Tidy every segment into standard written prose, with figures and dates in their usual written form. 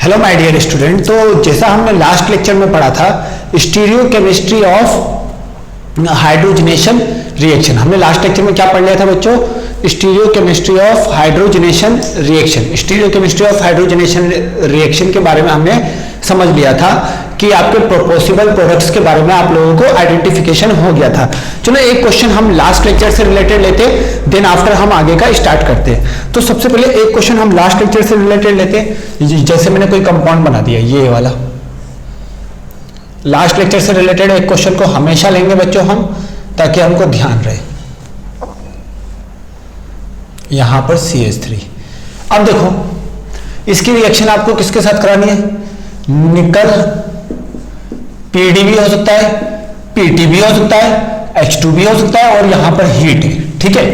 Hello my dear student. तो जैसा हमने लास्ट लेक्चर में पढ़ा था स्टीरियोकेमिस्ट्री ऑफ हाइड्रोजनेशन रिएक्शन, हमने लास्ट लेक्चर में क्या पढ़ लिया था बच्चों? Stereochemistry of hydrogenation reaction. Stereochemistry of hydrogenation reaction के बारे में हमने समझ लिया था कि आपके पॉसिबल प्रोडक्ट्स के बारे में आप लोगों को आइडेंटिफिकेशन हो गया था। चलो एक क्वेश्चन हम लास्ट लेक्चर से रिलेटेड लेते, देन आफ्टर हम आगे का स्टार्ट करते। तो सबसे पहले एक क्वेश्चन हम लास्ट लेक्चर से रिलेटेड लेते, जैसे मैंने कोई कंपाउंड बना दिया ये वाला। लास्ट लेक्चर से रिलेटेड एक क्वेश्चन को हमेशा लेंगे बच्चों हम, ताकि हमको ध्यान रहे। यहां पर CH3। अब देखो इसकी रिएक्शन आपको किसके साथ करानी है? निकल PD भी हो सकता है, PT भी हो सकता है, H2 भी हो सकता है, और यहां पर हीट है। ठीक है,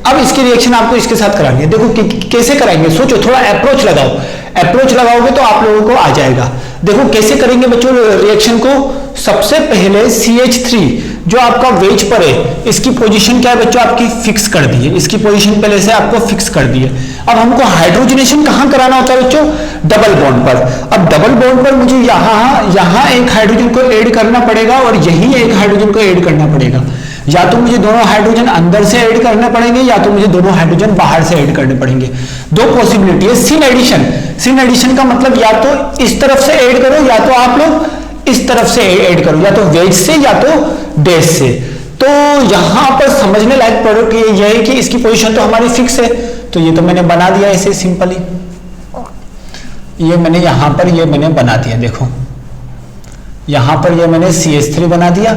अब इसकी रिएक्शन आपको इसके साथ करानी है। देखो कैसे कराएंगे, सोचो, थोड़ा अप्रोच लगाओ। अप्रोच लगाओगे तो आप लोगों को आ जाएगा। देखो कैसे करेंगे बच्चों रिएक्शन को। सबसे पहले CH3 जो आपका वेज पर है, इसकी पोजीशन क्या है बच्चों? आपकी फिक्स कर दी है। इसकी पोजीशन पहले से आपको फिक्स कर दी है। अब हमको हाइड्रोजनेशन कहां कराना होता है बच्चों? डबल बॉन्ड पर। अब डबल बॉन्ड पर मुझे यहां एक हाइड्रोजन को ऐड करना पड़ेगा और यहीं एक हाइड्रोजन को ऐड करना पड़ेगा। या तो मुझे दोनों हाइड्रोजन अंदर से ऐड करने पड़ेंगे, या तो मुझे दोनों हाइड्रोजन बाहर से ऐड करने पड़ेंगे। दो पॉसिबिलिटी है। सिन एडिशन। सिन एडिशन का मतलब या तो इस तरफ से ऐड करो, या तो आप लोग इस तरफ से ऐड करो, या तो वेज से या तो डैश से। तो यहां पर समझने लायक प्रोडक्ट ये है कि इसकी पोजीशन तो हमारी फिक्स है। तो ये तो मैंने बना दिया ऐसे सिंपली, ये मैंने यहां पर ये मैंने बना दिया। देखो यहां पर ये मैंने CH3 बना दिया।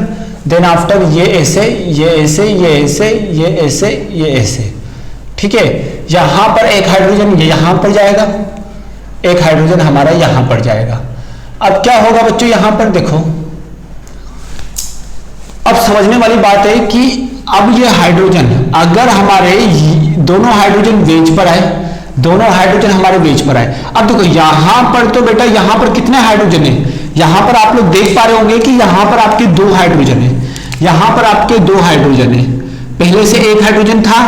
देन आफ्टर ये ऐसे, ये ऐसे, ये ऐसे, ये ऐसे, ये ऐसे। ठीक है, यहां पर एक हाइड्रोजन यहां पर जाएगा, एक हाइड्रोजन हमारा यहां पर जाएगा। अब क्या होगा बच्चों यहां पर? देखो अब समझने वाली बात है कि अब ये हाइड्रोजन अगर हमारे दोनों हाइड्रोजन वेज पर आए, दोनों हाइड्रोजन हमारे वेज पर आए। अब देखो यहां पर तो बेटा यहां पर कितने हाइड्रोजन है? यहां पर आप लोग देख पा रहे होंगे कि यहां पर आपके दो हाइड्रोजन है, यहां पर आपके दो हाइड्रोजन है। पहले से एक हाइड्रोजन था,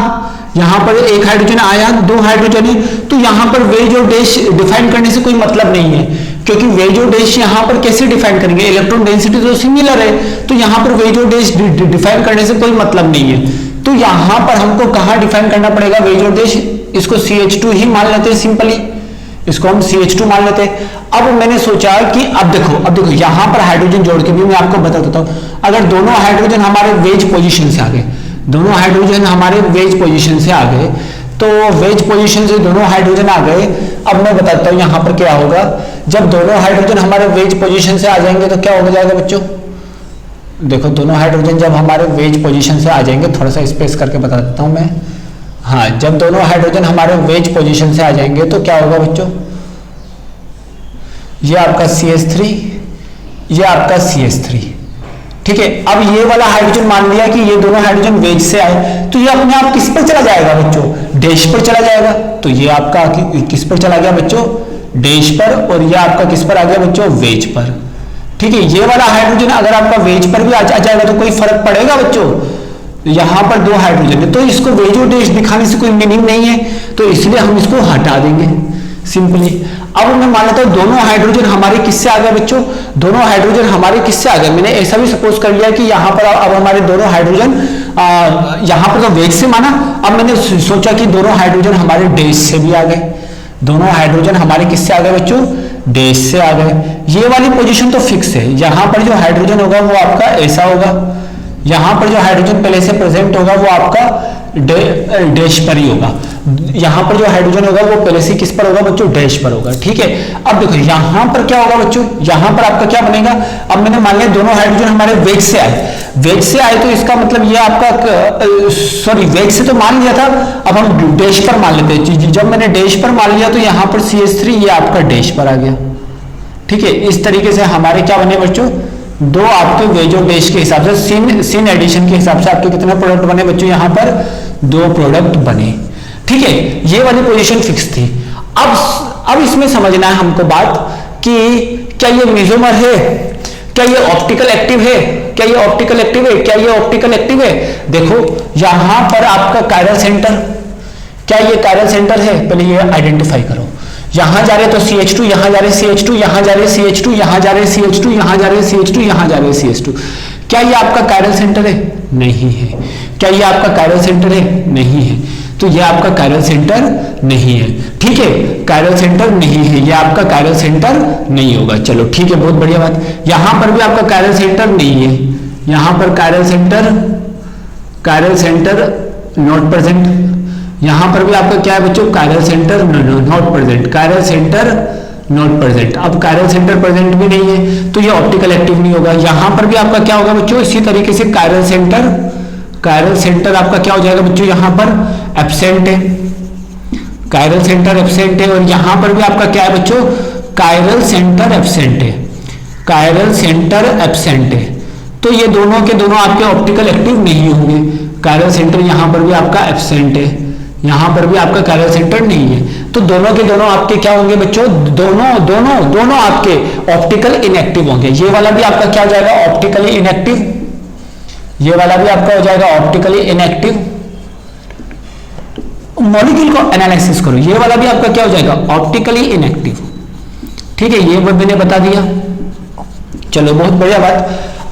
यहां पर एक हाइड्रोजन आया, दो हाइड्रोजन है। तो यहां पर वेज और डैश डिफाइन करने से कोई मतलब नहीं है, क्योंकि वेज और डैश यहां पर कैसे डिफाइन करेंगे? इलेक्ट्रॉन डेंसिटी तो सिमिलर है, तो यहां पर वेज और डैश डिफाइन करने से कोई मतलब नहीं है। तो यहां पर हमको कहां डिफाइन करना पड़ेगा वेज और डैश? इसको CH2 ही मान लेते हैं सिंपली, इसको हम CH2 मान लेते हैं। अब मैंने सोचा कि अब देखो यहां पर हाइड्रोजन जोड़ के भी मैं आपको बता देता हूं। अगर दोनों हाइड्रोजन हमारे वेज पोजीशन से आ गए, दोनों हाइड्रोजन हमारे वेज पोजीशन से आ गए, तो वेज पोजीशन से दोनों हाइड्रोजन आ गए। अब मैं बताता हूं यहां पर क्या होगा। जब दोनों हाइड्रोजन हमारे वेज पोजीशन से आ जाएंगे तो क्या हो जाएगा बच्चों? देखो दोनों हाइड्रोजन जब हमारे वेज पोजीशन से आ जाएंगे, थोड़ा सा स्पेस करके बता देता हूं मैं। हाँ, जब दोनों हाइड्रोजन हमारे वेज पोजीशन से आ जाएंगे तो क्या होगा बच्चों? ये आपका CH3, ये आपका CH3। ठीक है, अब ये वाला हाइड्रोजन मान लिया कि ये दोनों हाइड्रोजन वेज से आए, तो ये अपने आप किस पर चला जाएगा बच्चों? डैश पर चला जाएगा। तो ये आपका किस पर चला गया बच्चों? डैश पर। और ये आपका किस पर आ गया बच्चों? वेज पर। ठीक है, ये वाला हाइड्रोजन अगर आपका वेज पर भी आ जाएगा तो कोई फर्क पड़ेगा बच्चों? यहां पर दो हाइड्रोजन है, तो इसको वेज और डैश दिखाने से कोई मीनिंग नहीं है, तो इसलिए हम इसको हटा देंगे सिंपली। अब मैं मान लेता हूं दोनों हाइड्रोजन हमारे किससे आ गए बच्चों? दोनों हाइड्रोजन हमारे किससे आ गए? मैंने ऐसा भी सपोज कर लिया कि यहां पर अब हमारे दोनों हाइड्रोजन यहां पर तो वेज से माना। अब मैंने सोचा कि दोनों हाइड्रोजन हमारे डैश से भी आ गए। दोनों हाइड्रोजन हमारे किससे आ गए बच्चों? डैश से आ गए। ये वाली पोजीशन तो फिक्स है। यहां पर जो हाइड्रोजन होगा वो आपका ऐसा होगा, यहां पर जो हाइड्रोजन पहले से प्रेजेंट होगा वो आपका डैश पर ही होगा। यहां पर जो हाइड्रोजन होगा वो पहले से किस पर होगा बच्चों? डैश पर होगा। ठीक है, अब देखो यहां पर क्या होगा बच्चों? यहां पर आपका क्या बनेगा? अब मैंने मान लिया दोनों हाइड्रोजन हमारे वेज से आए, वेज से आए तो इसका मतलब ये आपका सॉरी वेज से तो मान लिया था, अब हम डैश पर मान लेते हैं। जब मैंने डैश पर मान लिया तो यहां पर CH3 ये आपका डैश पर आ गया। ठीक है, इस तरीके से हमारे क्या बने बच्चों? दो आपके वेज और डैश के हिसाब से सिन एडिशन के हिसाब से आपके कितने प्रोडक्ट बने बच्चों? यहां पर दो प्रोडक्ट बने। ठीक है, ये वाली पोजीशन फिक्स थी। अब इसमें समझना है हमको बात कि क्या ये मेसोमर है? क्या ये ऑप्टिकल एक्टिव है? क्या ये ऑप्टिकल एक्टिव है? क्या ये ऑप्टिकल एक्टिव है? देखो यहां पर आपका कायरल सेंटर, क्या ये कायरल सेंटर है? पहले ये आइडेंटिफाई करो। यहां जा रहे तो CH2, यहां जा रहे CH2, यहां जा रहे CH2, यहां जा रहे CH2, यहां जा रहे CH2, यहां जा रहे CH2। क्या ये आपका कायरल सेंटर है? नहीं है। क्या ये आपका कायरल सेंटर है? नहीं है। तो ये आपका कायरल सेंटर नहीं है। ठीक है, कायरल सेंटर नहीं है, ये आपका कायरल सेंटर नहीं होगा। चलो ठीक है, बहुत बढ़िया बात। यहां पर भी आपका कायरल सेंटर नहीं है, यहां पर कायरल सेंटर नॉट प्रेजेंट। यहां पर भी आपका क्या है बच्चों? Chiral centre not present, chiral centre not present. अब कायरल सेंटर प्रेजेंट भी नहीं है तो ये ऑप्टिकल एक्टिव नहीं होगा। यहां पर भी आपका क्या होगा बच्चों? इसी तरीके से कायरल सेंटर आपका क्या हो जाएगा बच्चों? यहां पर एब्सेंट है, कायरल सेंटर एब्सेंट है। और यहां पर भी आपका क्या है बच्चों? कायरल सेंटर एब्सेंट है, कायरल सेंटर एब्सेंट है। तो ये दोनों के दोनों आपके ऑप्टिकल एक्टिव नहीं होंगे। कायरल सेंटर यहां पर भी आपका एब्सेंट है, यहां पर भी आपका कायरल सेंटर नहीं है। तो दोनों के दोनों आपके क्या होंगे बच्चों? दोनों आपके ऑप्टिकल इनएक्टिव होंगे। ये वाला भी आपका क्या हो जाएगा? Optically inactive. ये वाला भी आपका हो जाएगा ऑप्टिकली इनएक्टिव। मॉलिक्यूल को एनालिसिस करो, ये वाला भी आपका क्या हो जाएगा? Optically inactive. ठीक है, ये मैंने बता दिया। चलो बहुत बढ़िया बात।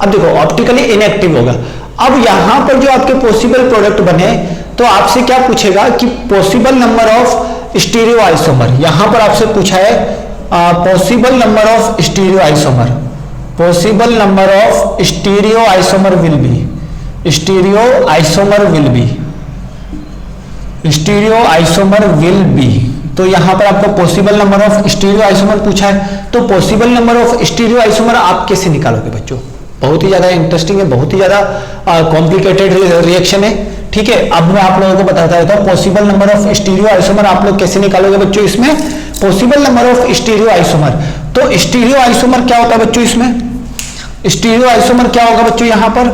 अब देखो ऑप्टिकली इनएक्टिव होगा। अब यहां पर जो आपके पॉसिबल प्रोडक्ट बने तो आपसे क्या पूछेगा कि possible number of stereo isomer. यहां पर आपसे पूछा है possible number of stereo isomer, possible number of stereo isomer will be, stereo isomer will be, stereo isomer will be. तो यहां पर आपको possible number of stereo isomer पूछा है। तो possible number of stereo isomer आप कैसे निकालोगे बच्चों? बहुत ही ज्यादा इंटरेस्टिंग है, बहुत ही ज्यादा कॉम्प्लिकेटेड रिएक्शन है। ठीक है, अब मैं आप लोगों को बताता रहता हूं possible number of stereo isomer आप लोग कैसे निकालोगे बच्चों? इसमें possible number of stereo isomer, तो स्टीरियो आइसोमर क्या होता है बच्चों? इसमें स्टीरियो आइसोमर क्या होगा बच्चों? यहां पर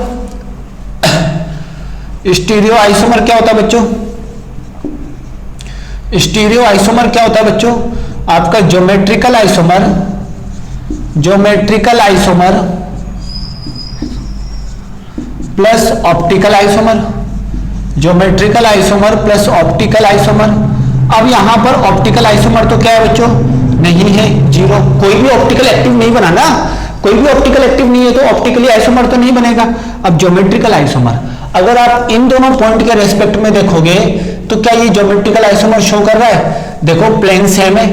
स्टीरियो आइसोमर क्या होता है बच्चों? स्टीरियो आइसोमर क्या होता है बच्चों? आपका geometrical isomer, geometrical isomer plus optical isomer, geometrical isomer plus optical isomer. अब यहां पर ऑप्टिकल आइसोमर तो क्या है बच्चों? नहीं है, जीरो। कोई भी ऑप्टिकल एक्टिव नहीं बना ना, कोई भी ऑप्टिकल एक्टिव नहीं है तो ऑप्टिकली आइसोमर तो नहीं बनेगा। अब ज्योमेट्रिकल आइसोमर, अगर आप इन दोनों पॉइंट के रेस्पेक्ट में देखोगे तो क्या ये ज्योमेट्रिकल आइसोमर शो कर रहा है? देखो प्लेन सेम है,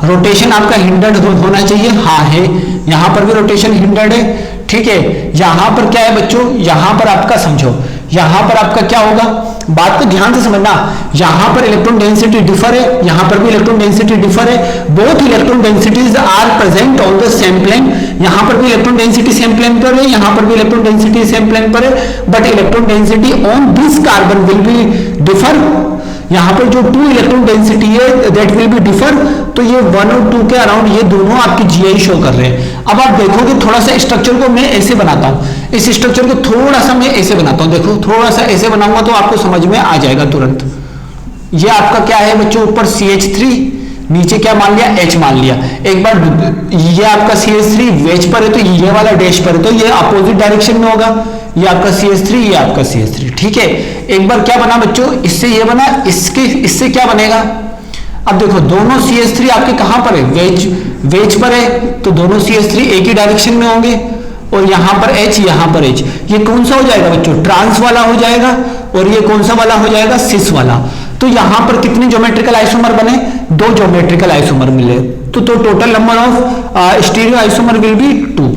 रोटेशन आपका हिंडर्ड होना चाहिए, हाँ है। यहां पर भी रोटेशन हिंडर्ड है। ठीक है, यहां पर क्या है बच्चों? यहां पर आपका समझो, यहां पर आपका क्या होगा? बात को ध्यान से समझना। यहां पर इलेक्ट्रॉन डेंसिटी डिफर है, यहां पर भी इलेक्ट्रॉन डेंसिटी डिफर है। Both electron densities are present on the same plane. यहां पर भी इलेक्ट्रॉन डेंसिटी सेम प्लेन पर है, यहां पर भी इलेक्ट्रॉन डेंसिटी सेम प्लेन पर है, but electron density on this carbon will be differ. यहां पर जो 2 इलेक्ट्रॉन डेंसिटी है दैट विल बी डिफर। तो ये 1 और 2 के अराउंड ये दोनों आपकी जीआई शो कर रहे हैं। अब आप देखोगे थोड़ा सा स्ट्रक्चर को मैं ऐसे बनाता हूं, इस स्ट्रक्चर को थोड़ा सा मैं ऐसे बनाता हूं। देखो थोड़ा सा ऐसे बनाऊंगा तो आपको समझ में आ जाएगा तुरंत। ये आपका क्या है बच्चों? ऊपर CH3, नीचे क्या मान लिया? H मान लिया। एक बार ये आपका CH3 वेज पर है तो ये वाला डैश पर है, तो ये अपोजिट डायरेक्शन में होगा। ये आपका CH3, ये आपका CH3। ठीक है, एक बार क्या बना बच्चों? इससे ये बना, इससे क्या बनेगा? अब देखो दोनों CH3 आपके कहां पर है? वेज पर है, तो दोनों CH3 एक ही डायरेक्शन में होंगे। और यहां पर H, यहां पर H, ये कौन सा हो जाएगा बच्चों? ट्रांस वाला हो जाएगा। और ये कौन सा वाला हो जाएगा? सिस वाला। तो यहां पर कितने ज्योमेट्रिकल आइसोमर बने? 2 ज्योमेट्रिकल आइसोमर मिले। तो total number of stereo isomer will be 2।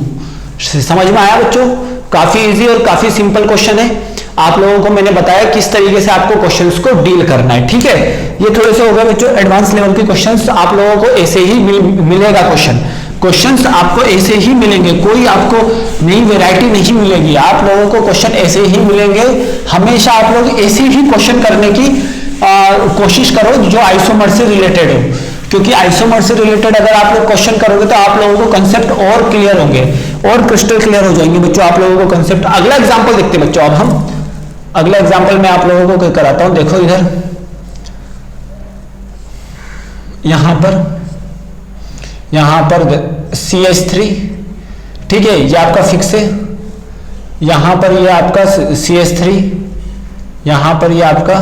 समझ में आया बच्चों? काफी इजी और काफी सिंपल क्वेश्चन है। आप लोगों को मैंने बताया किस तरीके से आपको क्वेश्चंस को डील करना है। ठीक है, ये थोड़े से हो गए बच्चों एडवांस लेवल के क्वेश्चंस। आप लोगों को ऐसे ही मिलेगा क्वेश्चंस आपको ऐसे ही मिलेंगे, कोई आपको नई वैरायटी नहीं मिलेगी। आप लोगों को क्वेश्चन ऐसे ही मिलेंगे। हमेशा आप लोग ऐसे ही क्वेश्चन करने की कोशिश करो जो आइसोमर से रिलेटेड हो, क्योंकि आइसोमर से रिलेटेड अगर आप लोग क्वेश्चन करोगे तो आप लोगों को कंसेप्ट और क्लियर होंगे और क्रिस्टल क्लियर हो जाएंगे बच्चों आप लोगों को कंसेप्ट। अगला एग्जांपल देखते हैं बच्चों। अब हम अगला एग्जांपल मैं आप लोगों को कराता हूं। देखो इधर यहां पर CH3, ठीक है, ये आपका फिक्स है। यहां पर ये आपका CH3, यहां पर ये आपका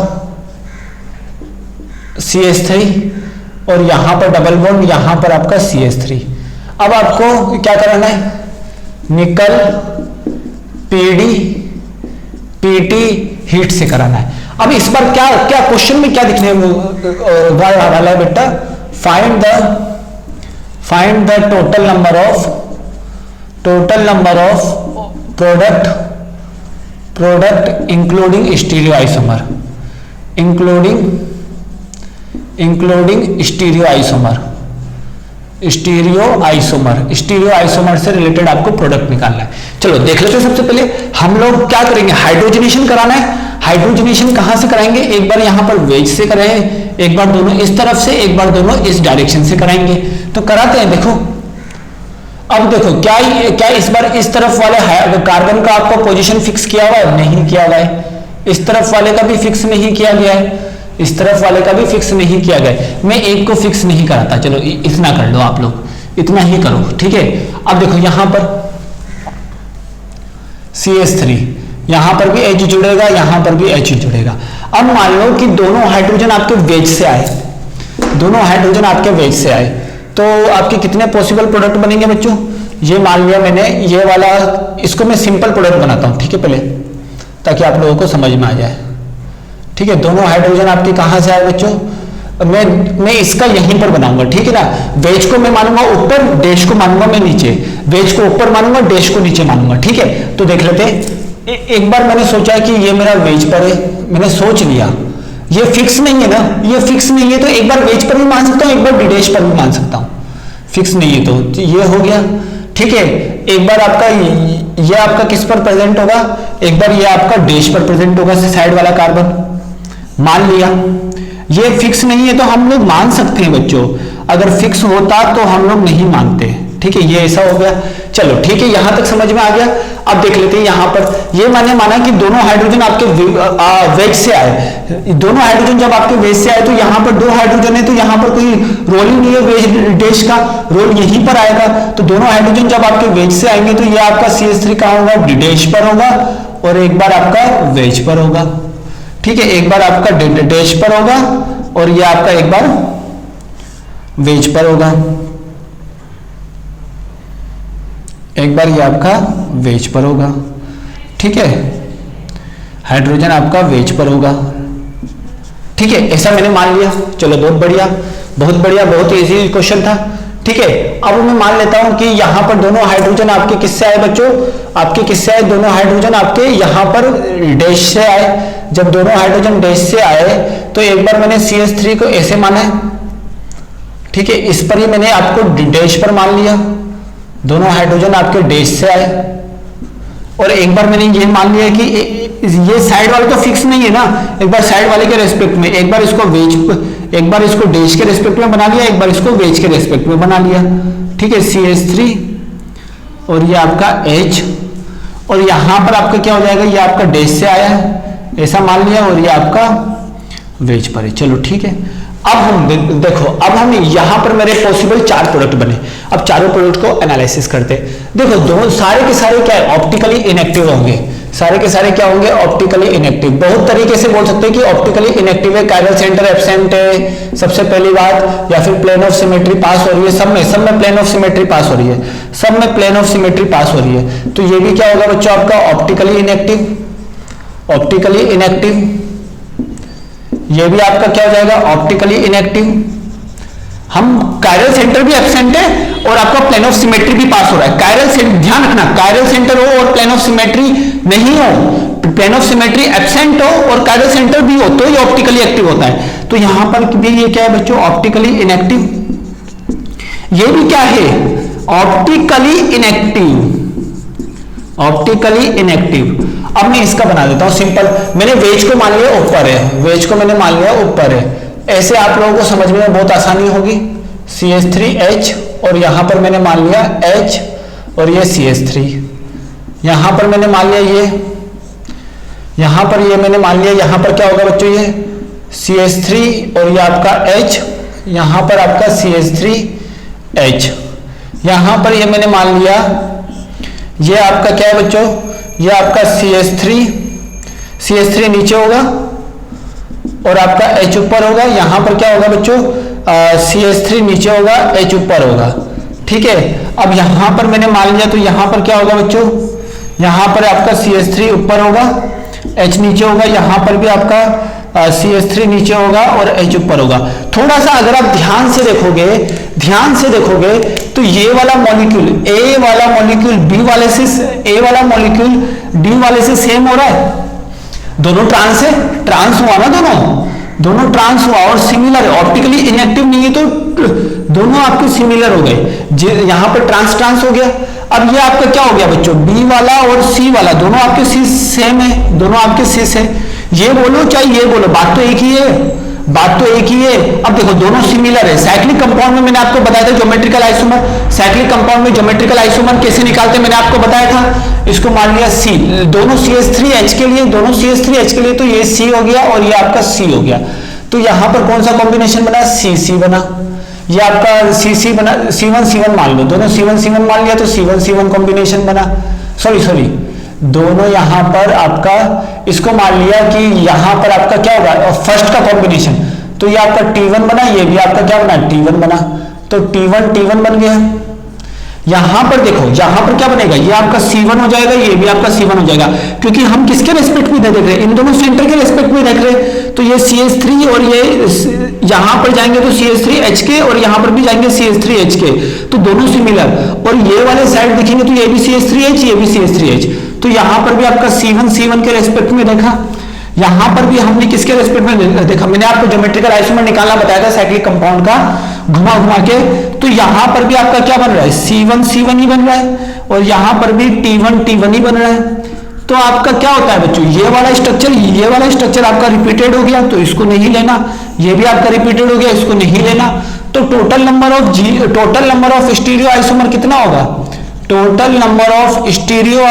CH3 और यहां पर डबल बॉन्ड, यहां पर आपका CH3। अब आपको क्या कराना है, निकल पीडी पीटी हीट से कराना है। अब इस बार क्या क्या क्वेश्चन में क्या दिखने वाला है बेटा, find the total number of product including stereoisomer, including stereoisomer से रिलेटेड आपको प्रोडक्ट निकालना है। चलो देख लेते हैं। सबसे पहले हम लोग क्या करेंगे, हाइड्रोजनेशन कराना है। हाइड्रोजनेशन कहां से कराएंगे, एक बार यहां पर वेज से कराएंगे, एक बार दोनों इस तरफ से, एक बार दोनों इस डायरेक्शन से कराएंगे। तो कराते हैं, देखो। अब देखो क्या इस बार इस तरफ वाले कार्बन का आपको पोजीशन फिक्स किया हुआ है, नहीं किया हुआ है। इस तरफ वाले का भी फिक्स नहीं किया गया है, इस तरफ वाले का भी फिक्स नहीं किया गया है। मैं एक को फिक्स नहीं कराता, चलो इतना कर लो आप लोग, इतना ही करो, ठीक है। अब देखो यहां पर CH3, यहां पर भी H जुड़ेगा, यहां पर भी H जुड़ेगा। अब मान लो कि दोनों हाइड्रोजन आपके वेज से आए, तो आपके कितने पॉसिबल प्रोडक्ट बनेंगे बच्चों, ये मान लिया मैंने, ये वाला, इसको मैं सिंपल प्रोडक्ट बनाता हूं, ठीक है, पहले, ताकि आप लोगों को समझ में आ जाए, ठीक है। दोनों हाइड्रोजन आपके कहां से आए बच्चों, मैं इसका यहीं पर बनाऊंगा, ठीक है ना। वेज को मैं मानूंगा ऊपर, डैश को मानूंगा मैं नीचे, वेज को ऊपर मानूंगा, डैश को नीचे मानूंगा, ठीक है। तो देख लेते हैं। एक बार मैंने सोचा कि ये मेरा वेज पर है, मैंने सोच लिया, ये फिक्स नहीं है ना, ये फिक्स नहीं है, तो एक बार वेज पर भी मान सकता हूं, एक बार डैश पर भी मान सकता हूं। फिक्स नहीं है तो ये हो गया, ठीक है। एक बार आपका ये आपका किस पर प्रेजेंट होगा, एक बार ये आपका डैश पर प्रेजेंट होगा, साइड वाला कार्बन मान लिया। ये फिक्स नहीं है तो हम लोग मान सकते हैं बच्चों, अगर फिक्स होता तो हम लोग नहीं मानते, ठीक है। ये ऐसा हो गया, चलो ठीक है, यहां तक समझ में आ गया। अब देख लेते हैं यहां पर, ये मैंने माना कि दोनों हाइड्रोजन आपके वेज से आए, दोनों हाइड्रोजन जब आपके वेज से आए तो यहां पर दो हाइड्रोजन है, तो यहां पर कोई रोल ही नहीं है वेज डैश का, रोल यहीं पर आएगा। तो दोनों हाइड्रोजन जब आपके वेज से आएंगे तो ये आपका CH3 कहां होगा, डैश पर होगा, और एक बार आपका वेज पर होगा, ठीक है। एक बार आपका डैश पर होगा और ये आपका एक बार वेज पर होगा, एक बार ये आपका वेज पर होगा, ठीक है। हाइड्रोजन आपका वेज पर होगा, ठीक है। ऐसा मैंने मान लिया, चलो बहुत बढ़िया, बहुत बढ़िया, बहुत इजी क्वेश्चन था, ठीक है। अब मैं मान लेता हूं कि यहां पर दोनों हाइड्रोजन आपके किससे आए बच्चों, आपके किससे आए, दोनों हाइड्रोजन आपके यहां पर डैश से आए। जब दोनों हाइड्रोजन डैश से आए तो एक बार मैंने CH3 को ऐसे माना है, ठीक है, इस पर ही मैंने आपको डैश पर मान लिया, दोनों हाइड्रोजन आपके डैश से आए। और एक बार मैंने ये मान लिया कि ये साइड वाले तो फिक्स नहीं है ना, एक बार साइड वाले के रेस्पेक्ट में, एक बार इसको वेज, एक बार इसको डैश के रेस्पेक्ट में बना लिया, एक बार इसको वेज के रेस्पेक्ट में बना लिया, ठीक है। CH3 और ये आपका H, और यहां पर आपका क्या हो जाएगा, ये आपका डैश से आया है, ऐसा मान लिया, और ये आपका वेज पर है, चलो ठीक है। अब हम देखो, अब हम यहां पर मेरे पॉसिबल 4 प्रोडक्ट बने। अब चारों प्रोडक्ट को एनालिसिस करते हैं। देखो दोनों सारे के सारे क्या है, ऑप्टिकली इनएक्टिव होंगे, सारे के सारे क्या होंगे, ऑप्टिकली इनएक्टिव। बहुत तरीके से बोल सकते हैं कि ऑप्टिकली इनएक्टिव है, कायरल सेंटर एब्सेंट है, सबसे पहली बात, या फिर प्लेन ऑफ सिमेट्री पास हो रही है, सब में प्लेन ऑफ सिमेट्री पास हो रही है, सब में प्लेन ऑफ सिमेट्री पास हो रही है। तो ये भी क्या होगा बच्चों आपका ऑप्टिकली इनएक्टिव, ऑप्टिकली इनएक्टिव। ये भी आपका क्या हो जाएगा, ऑप्टिकली इनएक्टिव। हम कायरल सेंटर भी एब्सेंट है और आपका प्लेन ऑफ सिमेट्री भी पास हो रहा है। कायरल सेंटर, ध्यान रखना, कायरल सेंटर हो और प्लेन ऑफ सिमेट्री नहीं हो, प्लेन ऑफ सिमेट्री एब्सेंट हो और कायरल सेंटर भी हो, तो ये ऑप्टिकली एक्टिव होता है। तो यहां पर भी ये क्या है बच्चों, ऑप्टिकली इनएक्टिव। ये भी क्या है, ऑप्टिकली इनएक्टिव, ऑप्टिकली इनएक्टिव। अब मैं इसका बना देता हूं सिंपल, मैंने वेज को मान लिया ऊपर है, वेज को मैंने मान लिया ऊपर है, ऐसे आप लोगों को समझने में बहुत आसानी होगी। CH3H और यहां पर मैंने मान लिया H और ये CH3, यहां पर मैंने मान लिया ये, यहां पर ये मैंने मान लिया, यहां पर क्या होगा बच्चों, ये CH3 और ये आपका H, यहां पर आपका CH3H, यहां पर ये मैंने मान लिया, ये आपका क्या है बच्चों, ये आपका CH3 नीचे होगा और आपका H ऊपर होगा। यहां पर क्या होगा बच्चों, CH3 नीचे होगा, H ऊपर होगा, ठीक है। अब यहां पर मैंने मान लिया, तो यहां पर क्या होगा बच्चों, यहां पर आपका CH3 ऊपर होगा, H नीचे होगा, यहां पर भी आपका CH3 नीचे होगा और H ऊपर होगा। थोड़ा सा अगर आप ध्यान से देखोगे तो ये वाला मॉलिक्यूल, A वाला मॉलिक्यूल B वाले से, A वाला मॉलिक्यूल D वाले से सेम हो रहा है, दोनों ट्रांस है, ट्रांस हुआ ना, दोनों ट्रांस हुआ और सिमिलर है, ऑप्टिकली इनएक्टिव नहीं है तो दोनों आपके सिमिलर हो गए, यहां पर ट्रांस ट्रांस हो गया। अब ये आपका क्या हो गया बच्चों, बी वाला और सी वाला दोनों आपके सी सेम है, दोनों आपके सिस है, ये बोलो चाहे ये बोलो, बात तो एक ही है, अब देखो दोनों सिमिलर है। साइक्लिक कंपाउंड में मैंने आपको बताया था ज्योमेट्रिकल आइसोमर, साइक्लिक कंपाउंड में ज्योमेट्रिकल आइसोमर कैसे निकालते मैंने आपको बताया था। इसको मान लिया C, दोनों CH3H के लिए, तो ये C हो गया और ये आपका C हो गया, तो यहां पर कौन सा कॉम्बिनेशन बना, C बना, ये आपका C बना, C1 मान लो, दोनों C1 मान लिया तो C1 कॉम्बिनेशन बना, सॉरी दोनों यहां पर आपका, इसको मान लिया कि यहां पर आपका क्या होगा, फर्स्ट का कॉम्बिनेशन, तो ये आपका T1 बना, ये भी आपका क्या बना, T1 बना, तो T1 बन गया। यहां पर देखो, यहां पर क्या बनेगा, ये आपका C1 हो जाएगा, ये भी आपका C1 हो जाएगा, क्योंकि हम किसके रेस्पेक्ट में देख रहे हैं, इन दोनों सेंटर के रेस्पेक्ट में देख रहे हैं, तो ये CH3 और ये यहां पर जाएंगे तो CH3H के और यहां पर भी जाएंगे CH3H के, तो दोनों सिमिलर, और ये वाले साइड देखेंगे तो ये भी CH3H, ये भी CH3H, तो यहां पर भी आपका C1 के रेस्पेक्ट में देखा, यहां पर भी हमने किसके रेस्पेक्ट में देखा, मैंने आपको ज्योमेट्रिकल आइसोमर निकालना बताया था साइक्लिक कंपाउंड का घुमा के, तो यहां पर भी आपका क्या बन रहा है, C1 ही बन रहा है, और यहां पर भी T1 ही बन रहा है। तो आपका क्या होता है बच्चों, ये वाला स्ट्रक्चर आपका रिपीटेड हो गया तो इसको नहीं लेना, ये भी आपका रिपीटेड हो गया, इसको नहीं लेना, तो total number of stereoisomer कितना होगा, total number of stereo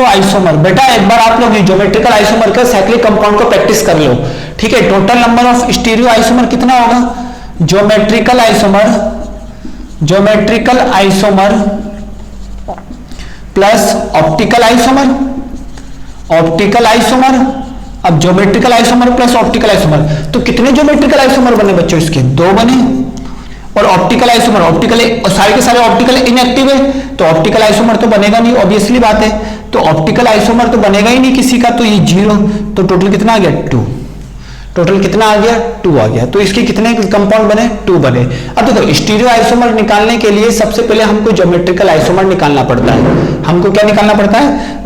isomer, बेटा एक बार आप लोग ज्योमेट्रिकल आइसोमर का साइक्लिक कंपाउंड को प्रैक्टिस कर लो, ठीक है। Total number of stereoisomer कितना होगा, geometrical isomer plus optical isomer, अब geometrical isomer plus optical isomer, तो कितने ज्योमेट्रिकल आइसोमर बने बच्चों, इसके 2 बने, और ऑप्टिकल सारे के सारे ऑप्टिकल इनएक्टिव है, तो ऑप्टिकल आइसोमर तो बनेगा नहीं, ऑब्वियसली बात है, तो ऑप्टिकल आइसोमर तो बनेगा ही नहीं किसी का, तो ये 0, तो टोटल कितना आ गया, 2, टोटल कितना आ गया, 2 आ गया, तो इसके कितने कंपाउंड बने, 2 बने। अब देखो स्टीरियो आइसोमर निकालने के लिए सबसे पहले हमको ज्योमेट्रिकल आइसोमर निकालना पड़ता है, हमको क्या निकालना पड़ता है,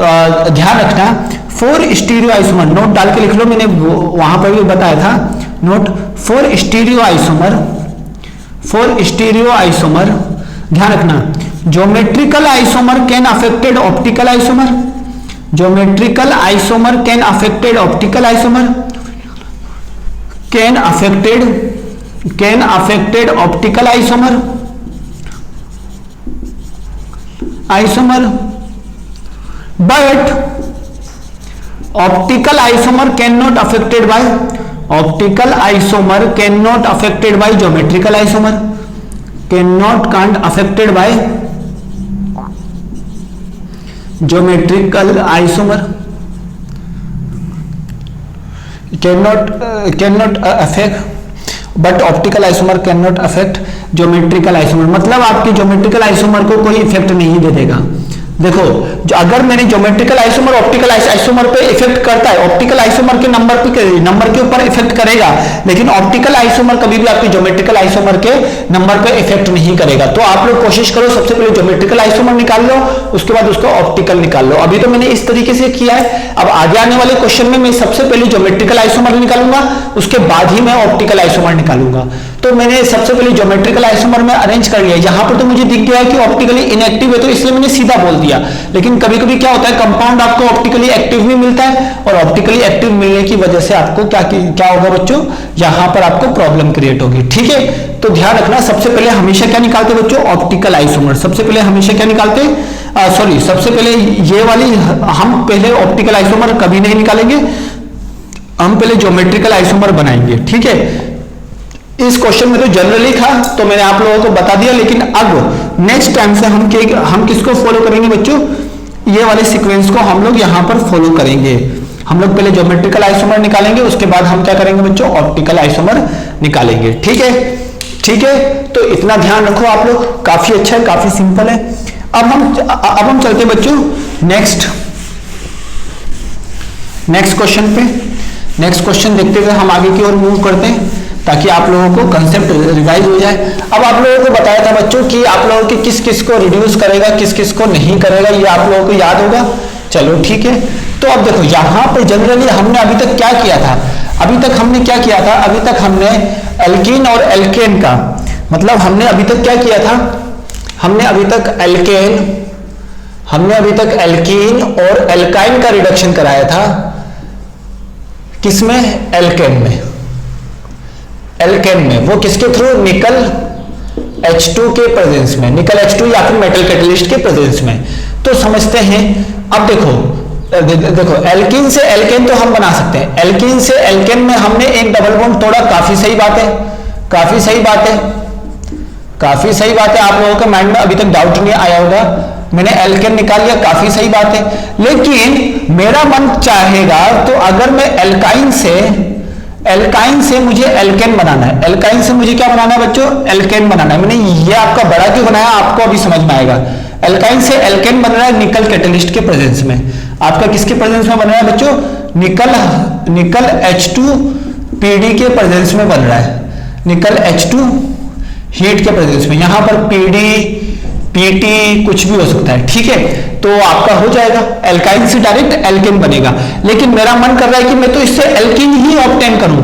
ध्यान रखना, 4 स्टीरियो आइसोमर, नोट डाल के लिख लो, मैंने वहां पर भी बताया था, नोट 4 स्टीरियो आइसोमर, ध्यान रखना, geometrical isomer can affected optical isomer, geometrical isomer can affected optical isomer, can affected optical isomer, but optical isomer cannot affected by geometrical isomer, can't affected by geometrical isomer, cannot affect, but optical isomer cannot affect geometrical isomer, मतलब आपके geometrical isomer को कोई effect नहीं दे देगा। देखो अगर मैंने geometrical isomer optical isomer पे इफेक्ट करता है, ऑप्टिकल आइसोमर के नंबर के ऊपर इफेक्ट करेगा, लेकिन ऑप्टिकल आइसोमर कभी भी आपके ज्योमेट्रिकल आइसोमर के नंबर पे इफेक्ट नहीं करेगा। तो आप लोग कोशिश करो, सबसे पहले ज्योमेट्रिकल आइसोमर निकाल लो, उसके बाद उसको ऑप्टिकल निकाल लो। अभी तो मैंने इस तरीके से किया है, अब आगे आने वाले क्वेश्चन में मैं सबसे पहले ज्योमेट्रिकल आइसोमर निकालूंगा, उसके बाद ही मैं ऑप्टिकल आइसोमर निकालूंगा। तो मैंने सबसे पहले ज्योमेट्रिकल आइसोमर में अरेंज कर लिया, यहां पर तो मुझे दिख गया है कि ऑप्टिकली इनएक्टिव है, तो इसलिए मैंने सीधा बोल दिया। लेकिन कभी कभी क्या होता है, कंपाउंड आपको ऑप्टिकली एक्टिव भी मिलता है, और ऑप्टिकली एक्टिव मिलने की वजह से आपको क्या होगा बच्चों, यहां पर आपको प्रॉब्लम क्रिएट होगी। ठीक है, तो ध्यान रखना, सबसे पहले हमेशा क्या निकालते बच्चों, ऑप्टिकल आइसोमर। सबसे पहले हमेशा क्या निकालते, सबसे पहले ये वाली, हम पहले ऑप्टिकल आइसोमर कभी नहीं निकालेंगे, हम पहले ज्योमेट्रिकल आइसोमर बनाएंगे। ठीक है, इस क्वेश्चन में तो जनरली था, तो मैंने आप लोगों को बता दिया, लेकिन अब नेक्स्ट टाइम से हम किसको फॉलो करेंगे बच्चों, ये वाले सीक्वेंस को हम लोग यहां पर फॉलो करेंगे। हम लोग पहले ज्योमेट्रिकल आइसोमर निकालेंगे, उसके बाद हम क्या करेंगे बच्चों, ऑप्टिकल आइसोमर निकालेंगे। ठीक है, ठीक है, तो इतना ध्यान रखो आप लोग, काफी अच्छा है, काफी सिंपल है। अब हम चलते हैं बच्चों नेक्स्ट क्वेश्चन पे। नेक्स्ट क्वेश्चन देखते हुए हम आगे की ओर मूव करते हैं ताकि आप लोगों को कंसेप्ट रिवाइज हो जाए। अब आप लोगों को बताया था बच्चों कि आप लोगों के किस किस को रिड्यूस करेगा, किस किस को नहीं करेगा, ये आप लोगों को याद होगा। चलो ठीक है, तो अब देखो यहाँ पे जनरली हमने अभी तक क्या किया था, अभी तक हमने एल्कीन और एल्केन का मतलब हमने अभी तक क्या किया था, हमने अभी तक एल्कीन और एल्काइन का रिडक्शन कराया था। किसमें? एल्केन में। वो किसके थ्रू? निकल H2 के प्रेजेंस में, निकल H2 या फिर मेटल कैटलिस्ट के प्रेजेंस में। तो समझते हैं। अब देखो एल्कीन से एल्केन तो हम बना सकते हैं, एल्कीन से एल्केन में हमने एक डबल बॉन्ड तोड़ा, काफी सही बात है, काफी सही बात है। आप लोगों के माइंड में अभी तक डाउट नहीं आया होगा, मैंने एल्केन निकाल लिया, काफी सही बात है। लेकिन मेरा मन चाहेगा तो अगर मैं एल्काइन से मुझे एल्केन बनाना है, एल्काइन से मुझे क्या बनाना है बच्चों? एल्केन बनाना है। मैंने ये आपका बड़ा क्यों बनाया, आपको अभी समझ में आएगा। एल्काइन से एल्केन बन रहा है निकल कैटलिस्ट के प्रेजेंस में। आपका किसके प्रेजेंस में बन रहा है बच्चों? निकल H2PD के प्रेजेंस में बन रहा है, निकल H2 हीट के प्रेजेंस में। यहां पर PD PT कुछ भी हो सकता है, ठीक है। तो आपका हो जाएगा, एल्काइन से डायरेक्ट एल्केन बनेगा। लेकिन मेरा मन कर रहा है कि मैं तो इससे एल्कीन ही ऑब्टेन करूं,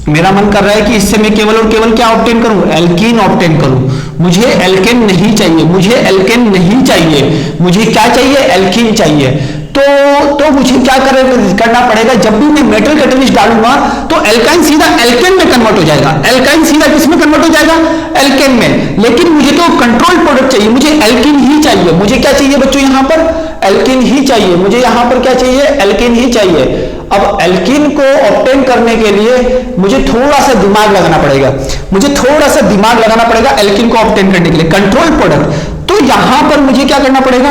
मेरा मन कर रहा है कि इससे मैं केवल और केवल क्या ऑब्टेन करूं? एल्कीन ऑब्टेन करूं। मुझे एल्केन नहीं चाहिए, मुझे क्या चाहिए? एल्कीन चाहिए। तो मुझे क्या करना पड़ेगा? जब भी मैं मेटल कैटलिस्ट डालूंगा तो एल्काइन सीधा एल्केन में कन्वर्ट हो जाएगा। एल्काइन सीधा किस में कन्वर्ट हो जाएगा? एल्केन में। लेकिन मुझे तो कंट्रोल प्रोडक्ट चाहिए, मुझे एल्कीन ही चाहिए। मुझे क्या चाहिए बच्चों? यहां पर एल्कीन ही चाहिए। मुझे यहां पर क्या चाहिए? एल्कीन ही चाहिए। अब एल्कीन को ऑब्टेन करने के लिए मुझे थोड़ा सा दिमाग लगाना पड़ेगा, एल्कीन को ऑब्टेन करने के लिए, कंट्रोल प्रोडक्ट। तो यहां पर मुझे क्या करना पड़ेगा?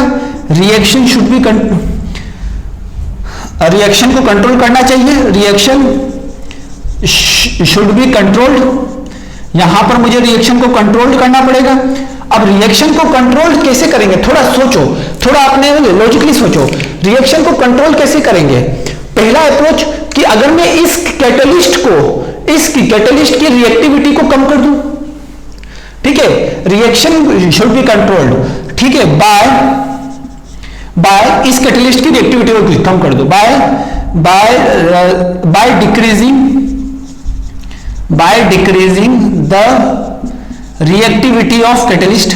रिएक्शन को कंट्रोल करना चाहिए, रिएक्शन शुड बी कंट्रोल्ड। यहां पर मुझे रिएक्शन को कंट्रोल करना पड़ेगा। अब रिएक्शन को कंट्रोल कैसे करेंगे? थोड़ा सोचो, थोड़ा अपने लॉजिकली सोचो, रिएक्शन को कंट्रोल कैसे करेंगे? पहला अप्रोच कि अगर मैं इस कैटलिस्ट की रिएक्टिविटी को कम कर दूं, ठीक है, रिएक्शन शुड बी कंट्रोल्ड, ठीक है, बाय इस कैटलिस्ट की रिएक्टिविटी को कम कर दो, by decreasing the reactivity of catalyst.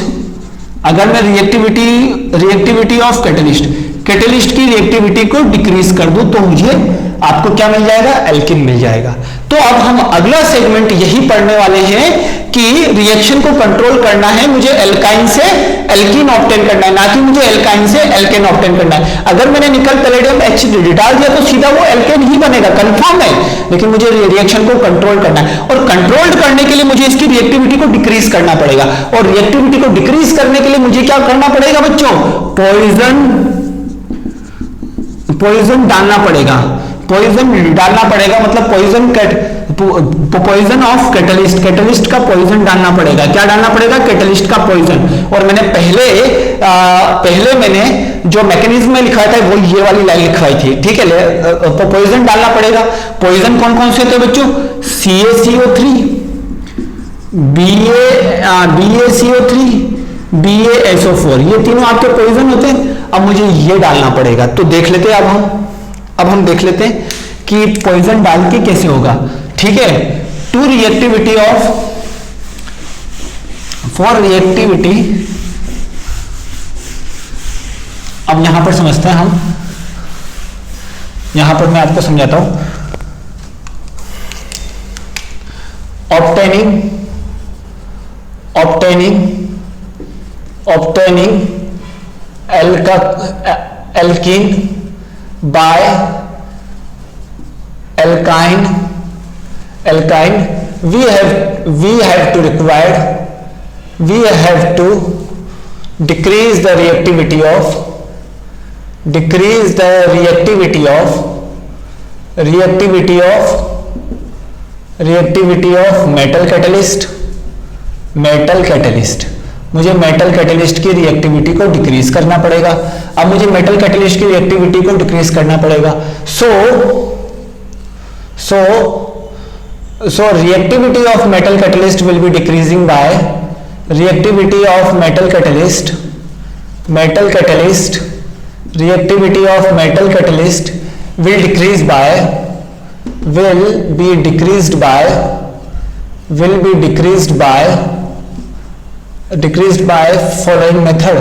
अगर मैं रिएक्टिविटी ऑफ कैटलिस्ट की रिएक्टिविटी को डिक्रीज कर दूं तो मुझे आपको क्या मिल जाएगा? एल्कीन मिल जाएगा। तो अब हम अगला सेगमेंट यही पढ़ने वाले हैं कि रिएक्शन को कंट्रोल करना है, मुझे एल्काइन से एल्कीन ऑब्टेन करना है, ना कि मुझे एल्काइन से एल्केन ऑब्टेन करना है। अगर मैंने निकल पैलेडियम H डाल दिया तो सीधा वो एल्केन ही बनेगा, कंफर्म है। लेकिन मुझे रिएक्शन को कंट्रोल करना है, और कंट्रोल करने के लिए मुझे इसकी रिएक्टिविटी को डिक्रीज करना पड़ेगा। और रिएक्टिविटी को डिक्रीज करने के लिए मुझे क्या करना पड़ेगा बच्चों? पॉइजन डालना पड़ेगा, मतलब पॉइजन ऑफ कैटलिस्ट का पॉइजन डालना पड़ेगा। क्या डालना पड़ेगा? कैटलिस्ट का पॉइजन। और मैंने पहले मैंने जो मैकेनिज्म में लिखा था वो ये वाली लाइन लिखवाई थी, ठीक है। पॉइजन डालना पड़ेगा। पॉइजन कौन कौन से होते हैं बच्चों? CaCO3, BaCO3, BaSO4, ये तीनों आपके पॉइजन होते हैं। अब मुझे ये डालना पड़ेगा। तो देख लेते हैं, अब हम देख लेते हैं कि पॉइजन डाल के कैसे होगा, ठीक है। फॉर रिएक्टिविटी, अब यहां पर समझते हैं हम, यहां पर मैं आपको समझाता हूं। obtaining alkene by alkyne, we have to decrease the reactivity of decrease the reactivity of metal catalyst। मुझे मेटल कैटलिस्ट की रिएक्टिविटी को डिक्रीज करना पड़ेगा। अब मुझे मेटल कैटलिस्ट की रिएक्टिविटी को डिक्रीज करना पड़ेगा। So reactivity of metal catalyst will be decreasing by reactivity of metal catalyst will be decreased by following method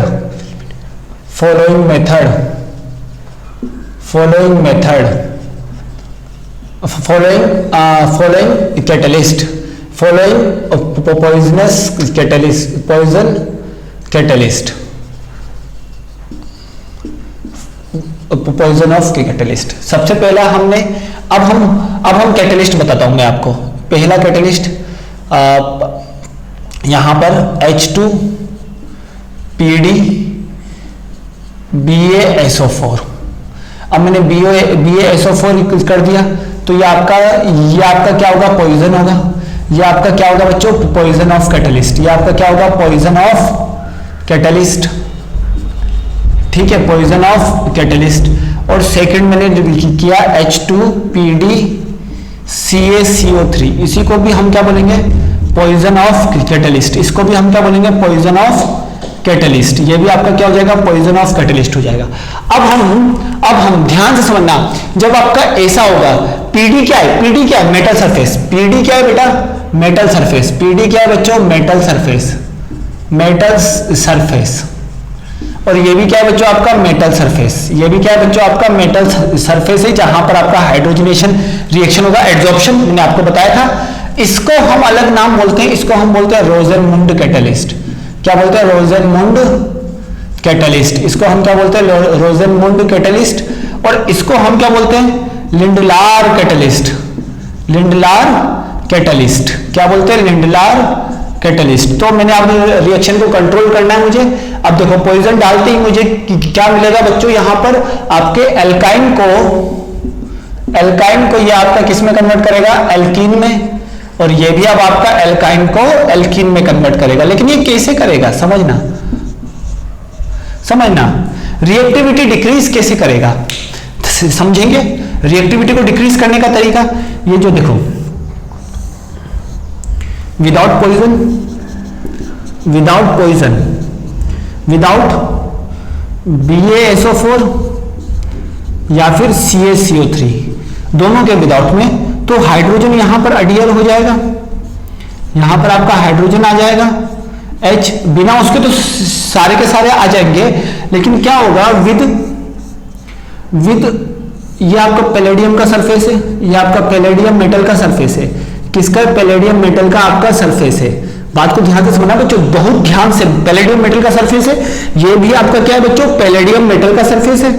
poison of catalyst. सबसे पहला हमने अब हम कैटलिस्ट बताता हूं मैं आपको। पहला कैटलिस्ट यहां पर H2PD BaSO4। अब मैंने BaSO4 कर दिया तो ये आपका क्या होगा, पॉइजन होगा। ये आपका क्या होगा बच्चों, पॉइजन ऑफ कैटलिस्ट। ये आपका क्या होगा, पॉइजन ऑफ कैटलिस्ट। ठीक है, पॉइजन ऑफ कैटलिस्ट। और सेकंड मैंने किया H2PD CaCO3, इसी को भी हम क्या बोलेंगे, पॉइजन ऑफ कैटलिस्ट। इसको भी हम क्या बोलेंगे, पॉइजन ऑफ कैटलिस्ट। ये भी आपका क्या हो जाएगा, पॉइजन ऑफ कैटलिस्ट हो जाएगा। अब हम ध्यान से समझना, जब आपका ऐसा होगा, पीडी क्या है, पीडी क्या है, मेटल सरफेस। पीडी क्या है बेटा, मेटल सरफेस। पीडी क्या है बच्चों, मेटल सरफेस। और ये भी क्या है बच्चों आपका, मेटल सरफेस। ये भी क्या है बच्चों आपका, मेटल सरफेस है, जहां पर आपका हाइड्रोजनेशन रिएक्शन होगा, एड्सॉर्प्शन मैंने आपको बताया था। इसको हम अलग नाम बोलते हैं, इसको हम बोलते हैं रोजेनमुंड कैटलिस्ट। क्या बोलते हैं, रोजेनमुंड कैटलिस्ट। इसको हम क्या बोलते हैं, रोजेनमुंड कैटलिस्ट। और इसको हम क्या बोलते हैं, लिंडलार कैटलिस्ट। क्या बोलते हैं, लिंडलार कैटलिस्ट। तो मैंने अब रिएक्शन को कंट्रोल करना है मुझे। अब देखो पॉइजन डालते ही मुझे क्या मिलेगा बच्चों, यहां पर आपके एल्काइन को ये आपका किस में कन्वर्ट करेगा, एल्कीन में। और ये भी अब आपका एल्काइन को एल्कीन में कन्वर्ट करेगा। लेकिन ये कैसे करेगा, समझना रिएक्टिविटी डिक्रीज कैसे करेगा, समझेंगे। रिएक्टिविटी को डिक्रीज करने का तरीका ये जो देखो, विदाउट पॉइजन विदाउट BaSO4 या फिर CaCO3, दोनों के विदाउट में, तो हाइड्रोजन यहां पर अडियल हो जाएगा। यहां पर आपका हाइड्रोजन आ जाएगा H, बिना उसके तो सारे के सारे आ जाएंगे। लेकिन क्या होगा, विद ये आपका पैलेडियम का सरफेस है, ये आपका पैलेडियम मेटल का सरफेस है। किसका, पैलेडियम मेटल का आपका सरफेस है। बात को ध्यान से समझना बच्चों, बहुत ध्यान से। पैलेडियम मेटल का सरफेस है, ये भी आपका क्या है बच्चों, पैलेडियम मेटल का सरफेस है।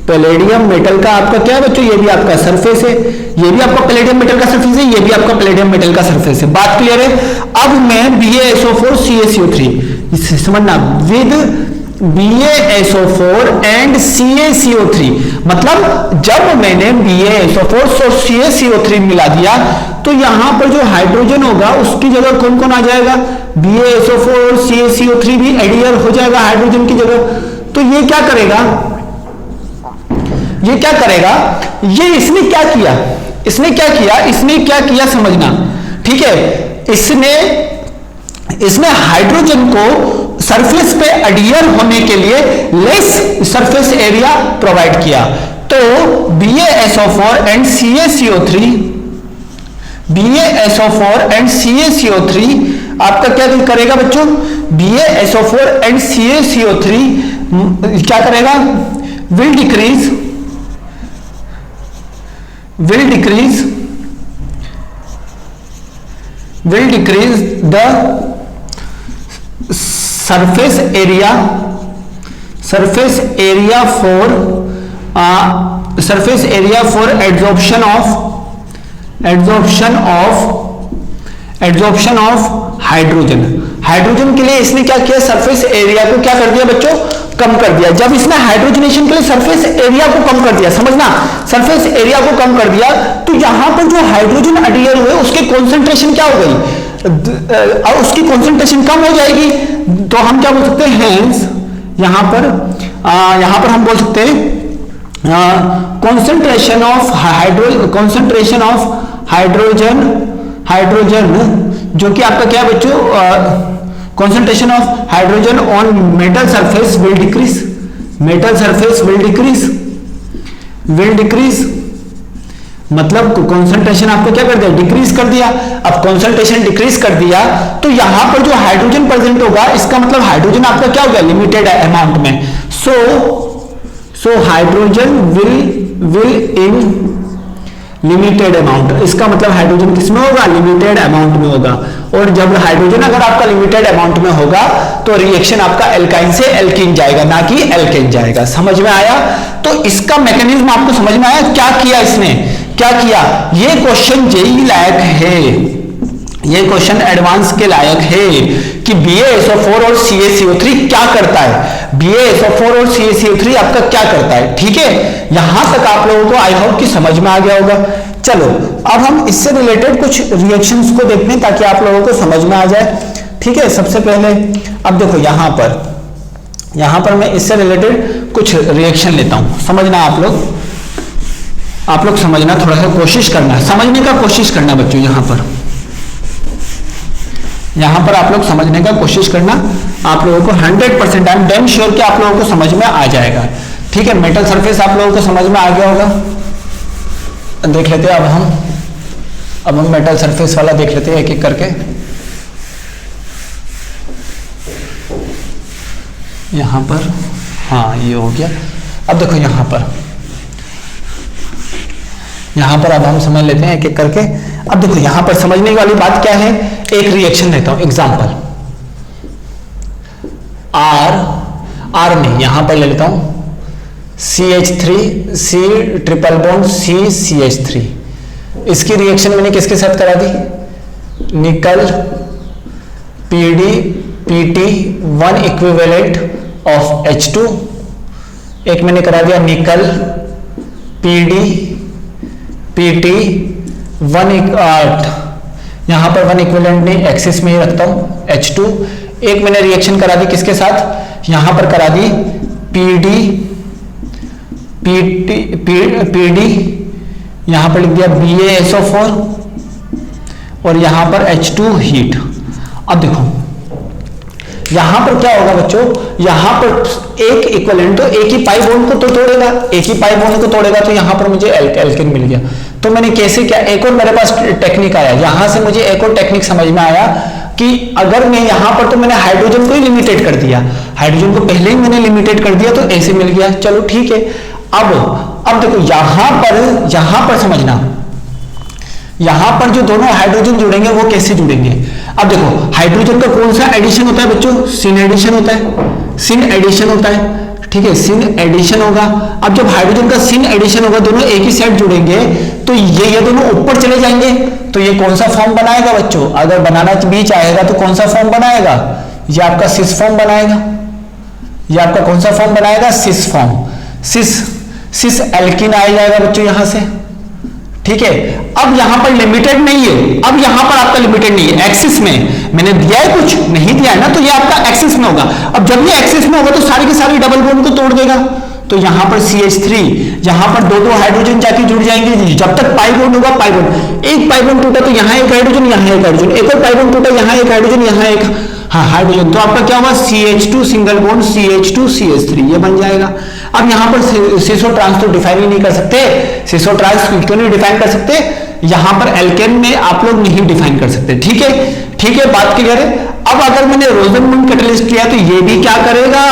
पैलेडियम मेटल का आपका क्या है बच्चों, ये भी आपका सरफेस है। ये भी आपका पैलेडियम मेटल का सरफेस है, ये भी आपका पैलेडियम मेटल का सरफेस है। बात क्लियर है। अब मैं BaSO4 CaCO3 समझना, विद BaSO4 एंड CaCO3, मतलब जब मैंने BaSO4 और CaCO3 मिला दिया तो यहां पर जो हाइड्रोजन होगा उसकी जगह कौन कौन आ जाएगा, BaSO4 और CaCO3 भी एडियल हो जाएगा हाइड्रोजन की जगह। तो ये क्या करेगा, ये इसने क्या किया समझना, ठीक है। इसने हाइड्रोजन को सरफेस पे एडियल होने के लिए लेस सरफेस एरिया प्रोवाइड किया। तो BaSO4 एंड CaCO3 आपका क्या करेगा बच्चों, BaSO4 एंड CaCO3 क्या करेगा, will decrease the surface area for adsorption of hydrogen के लिए इसने क्या किया, सरफेस एरिया को क्या कर दिया बच्चों, कम कर दिया। जब इसने हाइड्रोजनेशन के लिए सरफेस एरिया को कम कर दिया, समझना, सरफेस एरिया को कम कर दिया, तो यहां पर जो हाइड्रोजन अडियर हुए उसके कॉन्सेंट्रेशन क्या हो गई, और उसकी कॉन्सेंट्रेशन कम हो जाएगी। तो हम क्या बोल सकते हैं, हेंस यहां पर हम बोल सकते हैं कॉन्सेंट्रेशन ऑफ हाइड्रोजन जो कि आपका क्या बच्चों, concentration of hydrogen on metal surface will decrease, metal surface will decrease मतलब कंसंट्रेशन आपको क्या कर दिया, डिक्रीज कर दिया। अब कंसंट्रेशन डिक्रीज कर दिया तो यहां पर जो हाइड्रोजन प्रेजेंट होगा इसका मतलब हाइड्रोजन आपका क्या हो गया, लिमिटेड अमाउंट में। So hydrogen will in limited amount, इसका मतलब हाइड्रोजन किसमें होगा, लिमिटेड अमाउंट में होगा। और जब हाइड्रोजन अगर आपका लिमिटेड अमाउंट में होगा तो रिएक्शन आपका एल्काइन से एल्कीन जाएगा, ना कि एल्केन जाएगा। समझ में आया? तो इसका मैकेनिज्म आपको समझ में आया, क्या किया इसने, क्या किया। ये क्वेश्चन जेईई लायक है, ये क्वेश्चन एडवांस के लायक है कि BaSO4 और CaCO3 क्या करता है, BaSO4 और CaCO3 आपका क्या करता है। ठीक है, यहां तक आप लोगों को आई होप कि समझ में आ गया होगा। चलो अब हम इससे रिलेटेड कुछ रिएक्शंस को देखते हैं ताकि आप लोगों को समझ में आ जाए। ठीक है, सबसे पहले अब देखो यहां पर मैं इससे रिलेटेड कुछ रिएक्शन लेता हूं, समझना आप लोग समझना, थोड़ा सा कोशिश करना, समझने का कोशिश करना बच्चों। यहां पर आप लोग समझने का कोशिश करना, आप लोगों को 100% आई एम डैम श्योर कि आप लोगों को समझ में आ जाएगा। ठीक है, मेटल सरफेस आप लोगों को समझ में आ गया होगा। देख लेते हैं अब हम मेटल सरफेस वाला देख लेते हैं एक एक करके। यहां पर हाँ ये हो गया। अब देखो यहां पर अब हम समझ लेते हैं एक एक करके। अब देखो यहां पर समझने वाली बात क्या है, एक रिएक्शन लेता हूं एग्जांपल, आर में यहां पर ले लेता हूं CH3 C triple bond CH3। इसकी रिएक्शन मैंने किसके साथ करा दी, निकल PD PT 1 equivalent of H2। एक मैंने करा दिया निकल PD PT 1 यहां पर 1 इक्विवेलेंट नहीं, एक्सिस में ही रखता हूं H2। एक मैंने रिएक्शन करा दी किसके साथ, यहां पर करा दी PD यहां पर लिख दिया BaSO4 और यहां पर H2 हीट। अब देखो यहां पर क्या होगा बच्चों, यहां पर एक इक्विवेलेंट तो एक ही पाई बॉन्ड को तो तोड़ेगा, एक ही पाई बॉन्ड को तोड़ेगा, तो यहां पर मुझे एल्केन मिल गया। तो मैंने कैसे क्या, एक और मेरे पास टेक्निक आया, यहां से मुझे एक और टेक्निक समझ में आया कि अगर मैं यहां पर तो मैंने हाइड्रोजन को ही लिमिटेड कर दिया, हाइड्रोजन को पहले ही मैंने लिमिटेड कर दिया तो ऐसे मिल गया, चलो ठीक है। अब देखो यहां पर समझना, यहां पर जो दोनों हाइड्रोजन जुड़ेंगे वो कैसे जुड़ेंगे। अब देखो हाइड्रोजन का कौन सा एडिशन होता है बच्चों, सिन एडिशन होता है, सिन एडिशन होता है। ठीक है, सिन एडिशन होगा। अब जब हाइड्रोजन का सिन एडिशन होगा, दोनों एक ही साइड जुड़ेंगे तो ये दोनों ऊपर चले जाएंगे, तो ये कौन सा फॉर्म बनाएगा बच्चों, अगर बनाना भी चाहेगा तो कौन सा फॉर्म बनाएगा, ये आपका सिस फॉर्म बनाएगा, ये आपका कौन सा फॉर्म बनाएगा, सिस फॉर्म, सिस एल्कीन आ जाएगा बच्चों यहां से। ठीक है, अब यहां पर लिमिटेड नहीं है, अब यहां पर आपका लिमिटेड नहीं है, एक्सिस में मैंने दिया है कुछ नहीं दिया है ना, तो ये आपका एक्सिस में होगा। अब जब ये एक्सिस में होगा तो सारी की सारी डबल बॉन्ड को तोड़ देगा, तो यहां पर CH3, यहां पर दो हाइड्रोजन जाके जुड़ जाएंगे, जब तक पाई बॉन्ड होगा, पाई बॉन्ड, एक पाई बॉन्ड टूटा तो यहां एक हाइड्रोजन, यहां एक हाइड्रोजन, एक और पाई बॉन्ड टूटा, यहां एक हाइड्रोजन, यहां एक हाइड्रोजन, तो आपका क्या हुआ, CH2 single bond CH2 CH3 ये बन जाएगा। अब यहां पर सिसो ट्रांस तो डिफाइन ही नहीं कर सकते, सिसो ट्रांस क्यों नहीं डिफाइन कर सकते, यहां पर एल्केन में आप लोग नहीं डिफाइन कर सकते। ठीक है, बात क्लियर है। अब अगर मैंने रोजनमुंड कैटलिस्ट लिया तो ये भी क्या करेगा,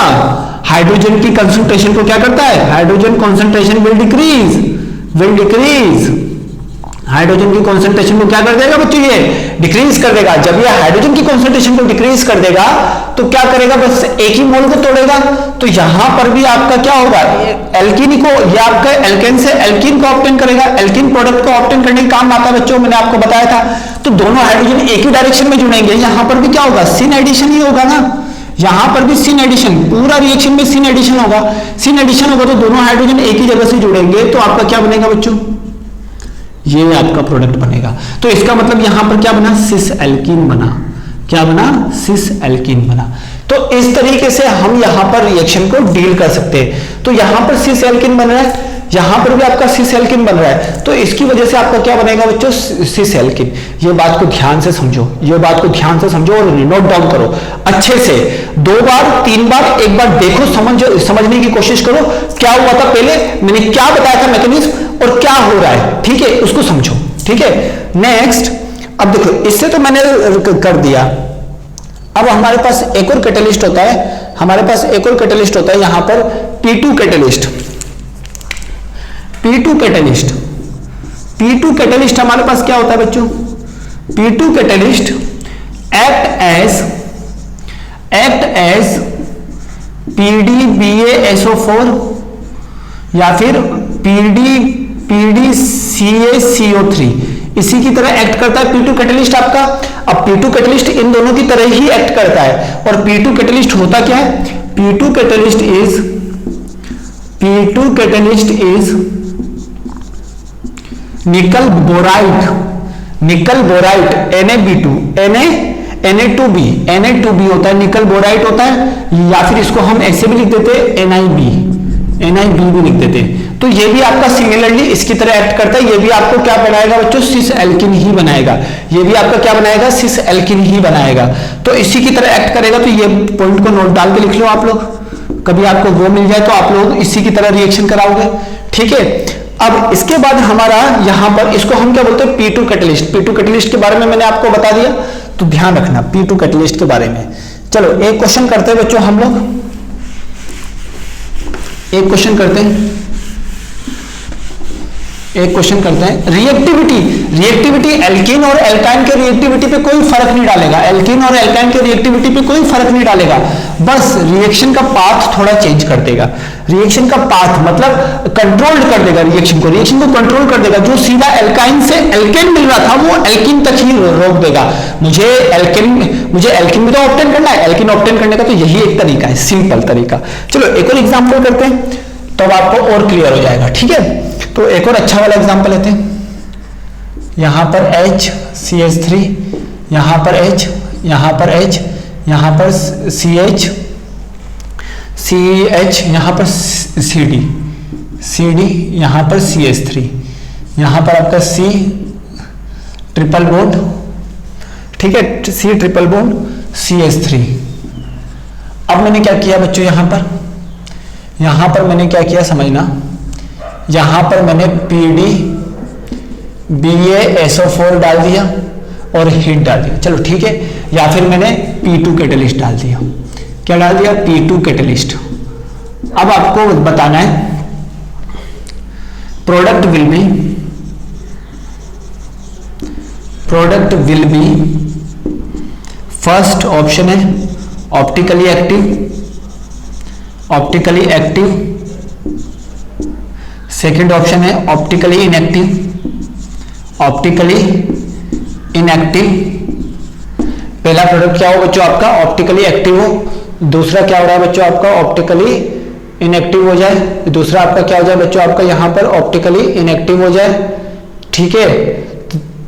हाइड्रोजन की कंसंट्रेशन को क्या करता है, hydrogen concentration will decrease, hydrogen की कंसंट्रेशन को क्या कर देगा बच्चों, ये डिक्रीज कर देगा। जब ये हाइड्रोजन की कंसंट्रेशन को डिक्रीज कर देगा तो क्या करेगा, बस एक ही मोल को तोड़ेगा, तो यहां पर भी आपका क्या होगा, एल्कीन को, ये आपका एल्केन से एल्कीन को ऑब्टेन करेगा, एल्कीन प्रोडक्ट को ऑब्टेन करने का काम आता है बच्चों, मैंने आपको बताया था। तो दोनों हाइड्रोजन एक ही डायरेक्शन में जुड़ेंगे, यहां पर भी क्या होगा, सिन एडिशन ही होगा ना, यहां पर भी सिन एडिशन, पूरा रिएक्शन में सिन एडिशन होगा। सिन एडिशन होगा तो दोनों हाइड्रोजन एक ही जगह से जुड़ेंगे, तो आपका क्या बनेगा बच्चों, ये आपका प्रोडक्ट बनेगा। तो इसका मतलब यहां पर क्या बना, सिस एल्कीन बना। क्या बना, सिस एल्कीन बना। तो इस तरीके से हम यहां पर रिएक्शन को डील कर सकते हैं। तो यहां पर सिस एल्कीन बन रहा है, यहां पर भी आपका सिस एल्कीन बन रहा है, तो इसकी वजह से आपका क्या बनेगा बच्चों, सिस एल्कीन। ये बात को ध्यान से समझो, ये बात को ध्यान से समझो और नोट डाउन करो अच्छे से। 2 बार 3 बार एक बार देखो, समझने की कोशिश करो क्या हुआ था पहले, मैंने क्या बताया था मैकेनिज्म और क्या हो रहा है, ठीक है, उसको समझो, ठीक है। नेक्स्ट, अब देखो इससे तो मैंने कर दिया। अब हमारे पास एक और कैटलिस्ट होता है, हमारे पास एक और कैटलिस्ट होता है यहां पर P2 catalyst. P2 catalyst, P2 catalyst हमारे पास क्या होता है बच्चों, P2 catalyst act as PDBaSO4 या फिर PDCaCO3, इसी की तरह एक्ट करता है P2 कैटलिस्ट आपका। अब P2 कैटलिस्ट इन दोनों की तरह ही एक्ट करता है। और P2 कैटलिस्ट होता क्या है, P2 कैटलिस्ट इज निकल बोराइट Na2B होता है, निकल बोराइट होता है, या फिर इसको हम ऐसे भी लिख देते हैं NiB भी लिख देते हैं। तो ये भी आपका सिमिलरली इसकी तरह एक्ट करता है। ये भी आपको क्या बनाएगा बच्चों, सिस एल्कीन ही बनाएगा। ये भी आपका क्या बनाएगा, सिस एल्कीन ही बनाएगा। तो इसी की तरह एक्ट करेगा। तो ये पॉइंट को नोट डाल के लिख लो आप लोग, कभी आपको वो मिल जाए तो आप लोग इसी की तरह रिएक्शन कराओगे, ठीक है। अब इसके बाद हमारा यहां पर इसको हम क्या बोलते हैं, P2 कैटलिस्ट। P2 कैटलिस्ट के बारे में मैंने आपको बता दिया, तो ध्यान रखना P2 कैटलिस्ट के बारे में। चलो एक क्वेश्चन करते हैं बच्चों, हम लोग एक क्वेश्चन करते हैं। रिएक्टिविटी एल्कीन और एल्काइन के रिएक्टिविटी पे कोई फर्क नहीं डालेगा, एल्कीन और एल्काइन के रिएक्टिविटी पे कोई फर्क नहीं डालेगा, बस रिएक्शन का पाथ थोड़ा चेंज कर देगा। रिएक्शन का पाथ मतलब कंट्रोल कर देगा, रिएक्शन को कंट्रोल कर देगा। जो सीधा एल्काइन से एल्केन मिल रहा था वो एल्कीन तक ही रोक देगा। मुझे एल्कीन भी तो ऑब्टेन करना है, एल्कीन ऑब्टेन करने का तो यही एक तरीका है, सिंपल तरीका। चलो एक और एग्जांपल करते हैं, तब आपको और क्लियर हो जाएगा, ठीक है। तो एक और अच्छा वाला एग्जांपल लेते हैं। यहां पर HCH3, यहां पर H, यहां पर H, यहां पर CH, यहां पर CD, यहां पर CH3, यहां पर आपका C ट्रिपल बॉन्ड, ठीक है, C ट्रिपल बॉन्ड CH3। अब मैंने क्या किया बच्चों, यहां पर मैंने क्या किया समझना, यहां पर मैंने PDBaSO4 डाल दिया और हीट डाल दिया, चलो ठीक है। या फिर मैंने P2 कैटलिस्ट डाल दिया, क्या डाल दिया, P2 कैटलिस्ट। अब आपको बताना है product will be first option है ऑप्टिकली एक्टिव, सेकेंड ऑप्शन है ऑप्टिकली इनएक्टिव। पहला प्रोडक्ट क्या हो बच्चों आपका, ऑप्टिकली एक्टिव हो, दूसरा क्या हो रहा है बच्चों आपका, ऑप्टिकली इनएक्टिव हो जाए, दूसरा आपका क्या हो जाए बच्चों आपका यहां पर ऑप्टिकली इनएक्टिव हो जाए, ठीक है।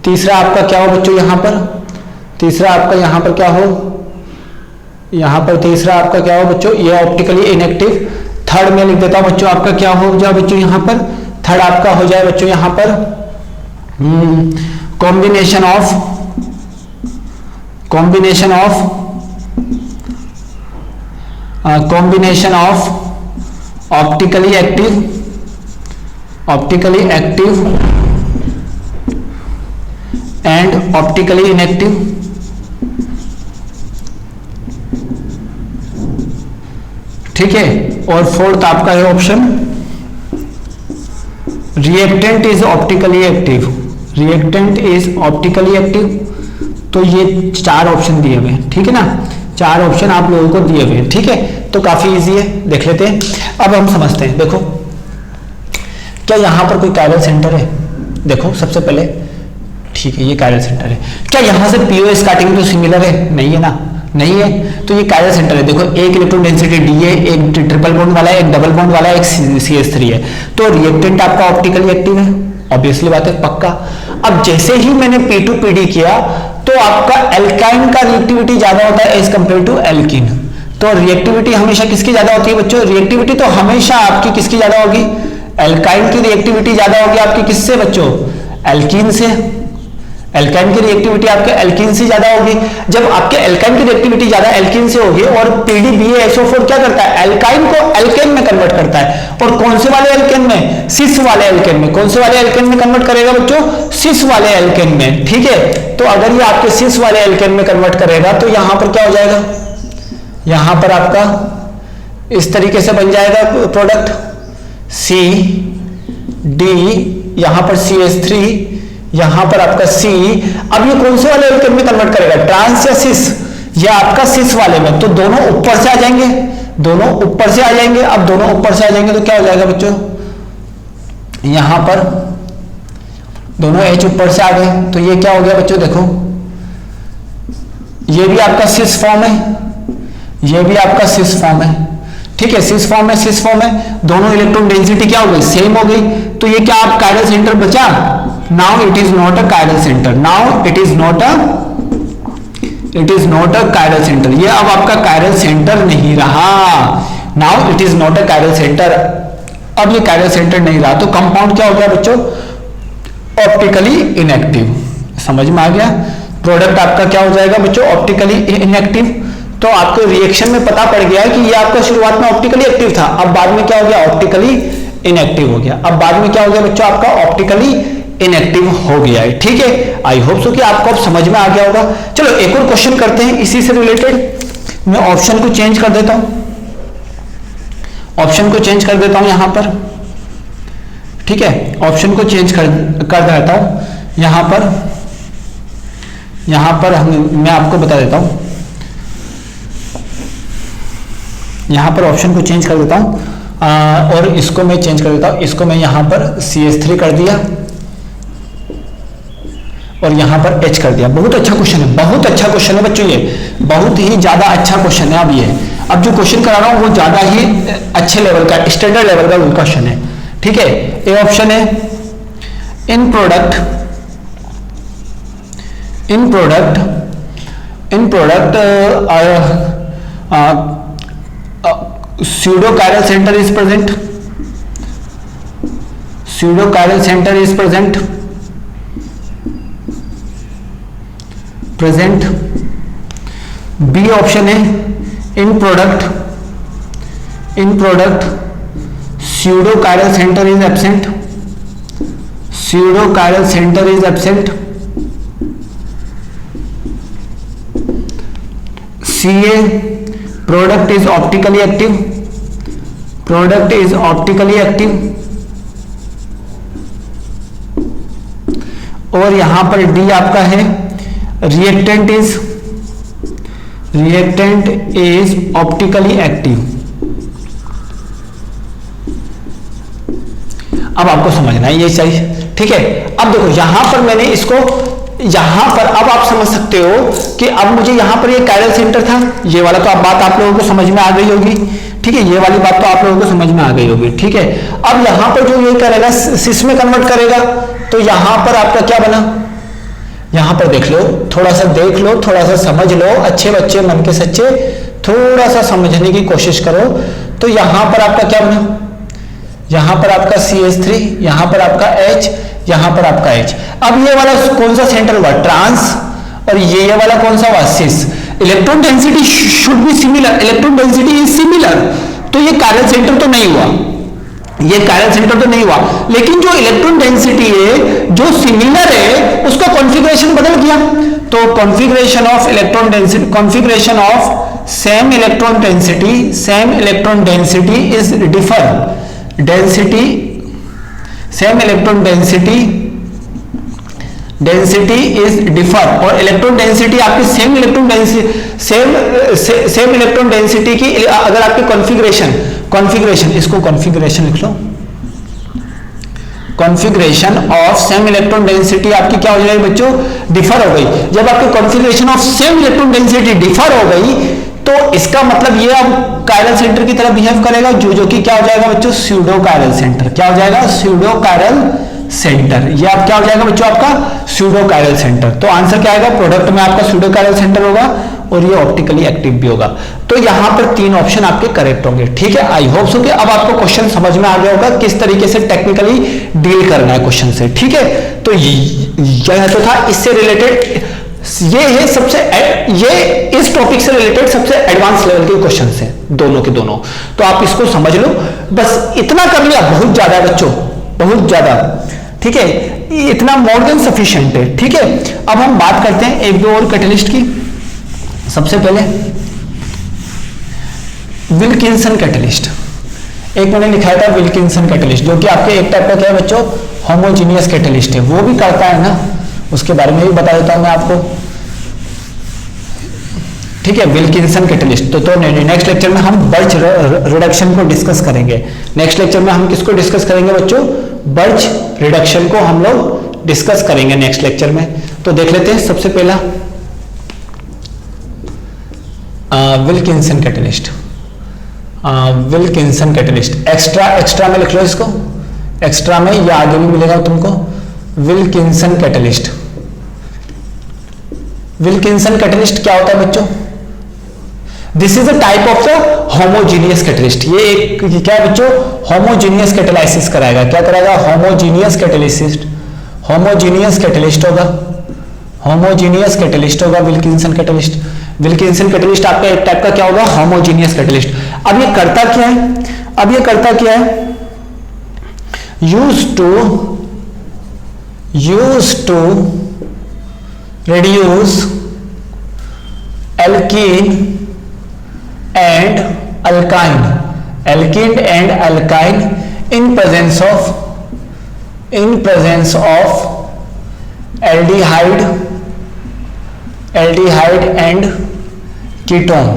तीसरा आपका क्या हो बच्चों यहां पर, तीसरा आपका यहां पर क्या हो, यहां पर तीसरा आपका क्या हो बच्चों, ये ऑप्टिकली इनएक्टिव। थर्ड में लिख देता हूं बच्चों आपका क्या हो जाए बच्चों यहां पर, थर्ड आपका हो जाए बच्चों यहां पर combination of optically active and optically inactive. ठीक है, और फोर्थ आपका है option reactant is optically active. तो ये 4 ऑप्शन दिए हुए हैं, ठीक है ना, 4 ऑप्शन आप लोगों को दिए हुए हैं, ठीक है। तो काफी इजी है, देख लेते हैं। अब हम समझते हैं, देखो क्या यहां पर कोई कायरल सेंटर है, देखो सबसे पहले, ठीक है, ये कायरल सेंटर है। क्या यहां से पीओ स्टार्टिंग तो सिमिलर है, नहीं है ना, नहीं है, तो ये कायरल सेंटर है। देखो एक इलेक्ट्रॉन डेंसिटी डी है, एक ट्रिपल बॉन्ड वाला है, एक डबल बॉन्ड वाला है, एक CH3 है, तो रिएक्टेंट आपका ऑप्टिकली एक्टिव है, ऑब्वियसली बात है, पक्का। अब जैसे ही मैंने P2PD किया तो आपका एल्काइन का रिएक्टिविटी ज्यादा होता है एज कंपेयर टू एल्कीन। तो रिएक्टिविटी हमेशा किसकी ज्यादा होती है बच्चों? रिएक्टिविटी तो हमेशा आपकी किसकी ज्यादा होगी? एल्काइन की रिएक्टिविटी ज्यादा होगी आपकी किससे बच्चों? एल्कीन से। एल्काइन की रिएक्टिविटी आपके एल्कीन से ज्यादा होगी। जब आपके एल्काइन की रिएक्टिविटी ज्यादा एल्कीन से होगी और PDBaSO4 क्या करता है? एल्काइन को एल्केन में कन्वर्ट करता है। और कौन से वाले एल्केन में? सिस वाले एल्केन में। कौन से वाले एल्केन में कन्वर्ट करेगा बच्चों? सिस वाले एल्केन में, ठीक है। तो अगर ये आपके सिस वाले एल्केन में कन्वर्ट करेगा तो यहां पर क्या हो जाएगा? यहां पर आपका इस तरीके से बन जाएगा प्रोडक्ट CD, यहां पर CH3, यहां पर आपका C। अब ये कौन से वाले एल्केन में कन्वर्ट करेगा? ट्रांस या सिस? या आपका सिस वाले में। तो दोनों ऊपर से आ जाएंगे, दोनों ऊपर से आ जाएंगे। अब दोनों ऊपर से आ जाएंगे तो क्या हो जाएगा बच्चों? यहां पर दोनों H ऊपर से आ गए, तो ये क्या हो गया बच्चों? देखो ये भी आपका सिस फॉर्म है, ये भी आपका सिस फॉर्म है, ठीक है। सिस फॉर्म है, सिस फॉर्म है, दोनों इलेक्ट्रॉन डेंसिटी क्या हो गई? सेम हो गई। तो ये क्या आप कायरल सेंटर बचा? Now it is not a chiral centre, now it is not a chiral centre. ये अब आपका कायरल सेंटर नहीं रहा। Now it is not a chiral centre, अब ये कायरल सेंटर नहीं रहा। तो कंपाउंड क्या हो गया बच्चों? Optically inactive. समझ में आ गया? प्रोडक्ट आपका क्या हो जाएगा बच्चों? Optically inactive. तो आपको रिएक्शन में पता पड़ गया है कि ये आपका शुरुआत में ऑप्टिकली एक्टिव था, अब बाद में क्या हो गया? ऑप्टिकली इनएक्टिव हो गया। अब बाद में क्या हो गया बच्चों? आपका ऑप्टिकली इनएक्टिव हो गया है, ठीक है। आई होप सो कि आपको अब समझ में आ गया होगा। चलो एक और क्वेश्चन करते हैं इसी से रिलेटेड। मैं ऑप्शन को चेंज कर देता हूं, ऑप्शन को चेंज कर देता हूं यहां पर, ठीक है। ऑप्शन को चेंज कर देता हूं यहां पर मैं आपको बता देता हूं, यहां पर ऑप्शन को चेंज कर देता हूं और इसको मैं चेंज कर देता हूं। इसको मैं यहां पर CH3 कर दिया और यहां पर H कर दिया। बहुत अच्छा क्वेश्चन है, बहुत अच्छा क्वेश्चन है बच्चों, ये बहुत ही ज्यादा अच्छा क्वेश्चन है। अब जो क्वेश्चन करा रहा हूं वो ज्यादा ही अच्छे लेवल का, स्टैंडर्ड लेवल का क्वेश्चन है, ठीक है। ए ऑप्शन है in product pseudo chiral center is present, pseudo chiral center is present B option है in product pseudo chiral center is absent, pseudo chiral center is absent। CA product is optically active, product is optically active। और यहां पर D आपका है reactant is optically active। अब आपको समझना है ये सही, ठीक है। अब देखो यहां पर मैंने इसको, यहां पर अब आप समझ सकते हो कि अब मुझे यहां पर ये कायरल सेंटर था, ये वाला तो अब बात आप लोगों को समझ में आ गई होगी, ठीक है। ये वाली बात तो आप लोगों को समझ में आ गई होगी, ठीक है। अब यहां पर जो ये करेगा सिस में कन्वर्ट करेगा, तो यहां पर आपका क्या बना? यहां पर देख लो, थोड़ा सा देख लो, थोड़ा सा समझ लो, अच्छे बच्चे मन के सच्चे, थोड़ा सा समझने की कोशिश करो। तो यहां पर आपका क्या बना? यहां पर आपका CH3, यहां पर आपका H, यहां पर आपका H। अब ये वाला कौन सा सेंटर हुआ? ट्रांस। और ये वाला कौन सा हुआ? Cis. Electron density should be similar, electron density is similar, तो ये कायरल सेंटर तो नहीं हुआ, ये कायरल सेंटर तो नहीं हुआ। लेकिन जो इलेक्ट्रॉन डेंसिटी है जो सिमिलर है उसका कॉन्फ़िगरेशन बदल गया। तो configuration of electron density, configuration of same electron density is differ, density same electron density is differ. और इलेक्ट्रॉन डेंसिटी आपकी सेम इलेक्ट्रॉन डेंसिटी की अगर आपकी कॉन्फ़िगरेशन, इसको कॉन्फ़िगरेशन लिख लो, configuration of same electron density आपकी क्या हो जाएगी बच्चों, डिफर हो गई। जब आपकी configuration of same electron density differ हो गई तो इसका मतलब ये अब कायरल सेंटर की तरह बिहेव करेगा, जो कि क्या हो जाएगा बच्चों, स्यूडो कायरल सेंटर। क्या हो जाएगा, स्यूडो कायरल सेंटर। ये अब क्या हो जाएगा बच्चों, आपका स्यूडो कायरल सेंटर। तो आंसर क्या आएगा, प्रोडक्ट में आपका स्यूडो कायरल सेंटर होगा और ये ऑप्टिकली एक्टिव भी होगा। तो यहां पर 3 ऑप्शन आपके करेक्ट होंगे। ठीक है, आई होप सो कि अब आपको क्वेश्चन समझ में आ गया होगा किस तरीके से टेक्निकली डील करना है क्वेश्चन से। ठीक है, तो यह तो था इससे रिलेटेड, ये है सबसे, ये इस टॉपिक से रिलेटेड सबसे एडवांस लेवल के क्वेश्चन है दोनों के दोनों। तो आप इसको समझ लो, बस इतना कर लिया बहुत ज्यादा है बच्चों, बहुत ज्यादा। ठीक है, इतना मोर देन सफिशिएंट है। ठीक है, अब हम बात करते हैं एक दो और कैटलिस्ट की। सबसे पहले विल्किंसन कैटलिस्ट, एक मैंने लिखा था विल्किंसन कैटलिस्ट, जो कि आपके एक टाइप का क्या है बच्चों, होमोजीनियस कैटलिस्ट है। वो भी करता है ना, उसके बारे में भी बता देता हूं मैं आपको। ठीक है, विल्किंसन कैटलिस्ट। तो नेक्स्ट लेक्चर में हम बर्च रिडक्शन को डिस्कस करेंगे। नेक्स्ट लेक्चर में हम किसको डिस्कस करेंगे बच्चों, बर्च रिडक्शन को हम लोग डिस्कस करेंगे नेक्स्ट लेक्चर में। तो देख लेते हैं सबसे पहला Wilkinson catalyst. Wilkinson catalyst extra में लिख लो इसको, एक्स्ट्रा में, या आगे भी मिलेगा तुमको, विल्किंसन कैटलिस्ट। विल्किंसन कैटलिस्ट क्या होता है बच्चों, this is a type of the homogeneous catalyst. ये एक क्या है बच्चों, होमोजीनियस कैटालिसिस कराएगा। क्या कराएगा, होमोजीनियस कैटलिस्ट। होमोजीनियस कैटलिस्ट होगा, होमोजीनियस कैटलिस्ट होगा विल्किंसन कैटलिस्ट। विल्किंसन कैटलिस्ट आपका एक टाइप का क्या होगा, होमोजीनियस कैटलिस्ट। अब ये करता क्या है, अब ये करता क्या है, use to reduce alkene and alkyne in presence of aldehyde and ketone।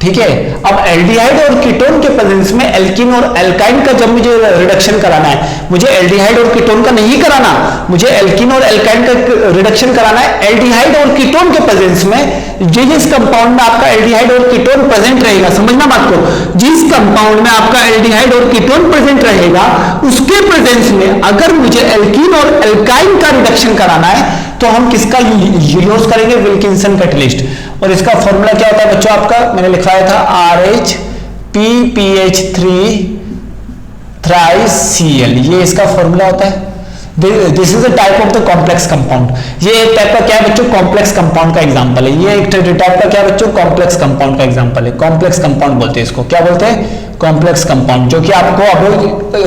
ठीक है, अब एल्डिहाइड और कीटोन के प्रेजेंस में एल्कीन और एल्काइन का जब मुझे रिडक्शन कराना है, मुझे एल्डिहाइड और कीटोन का नहीं कराना, मुझे एल्कीन और एल्काइन का रिडक्शन कराना है एल्डिहाइड और कीटोन के प्रेजेंस में। जिस कंपाउंड में आपका एल्डिहाइड और कीटोन प्रेजेंट रहेगा, समझना बात को, जिस कंपाउंड में आपका एल्डिहाइड और कीटोन प्रेजेंट रहेगा उसके प्रेजेंस में अगर मुझे एल्कीन और एल्काइन का रिडक्शन कराना है तो हम किसका यूज करेंगे, विल्किंसन कैटलिस्ट। और इसका फॉर्मूला क्या होता है बच्चों, आपका मैंने लिखवाया था RHPPH3 3Cl, ये इसका फॉर्मूला होता है। This is a type of the complex compound. ये एक टाइप का क्या है बच्चों, कॉम्प्लेक्स कंपाउंड का एग्जांपल है। ये एक टाइप का क्या है बच्चों, कॉम्प्लेक्स कंपाउंड का एग्जांपल है। कॉम्प्लेक्स कंपाउंड बोलते हैं इसको, क्या बोलते हैं, कॉम्प्लेक्स कंपाउंड, जो कि आपको अब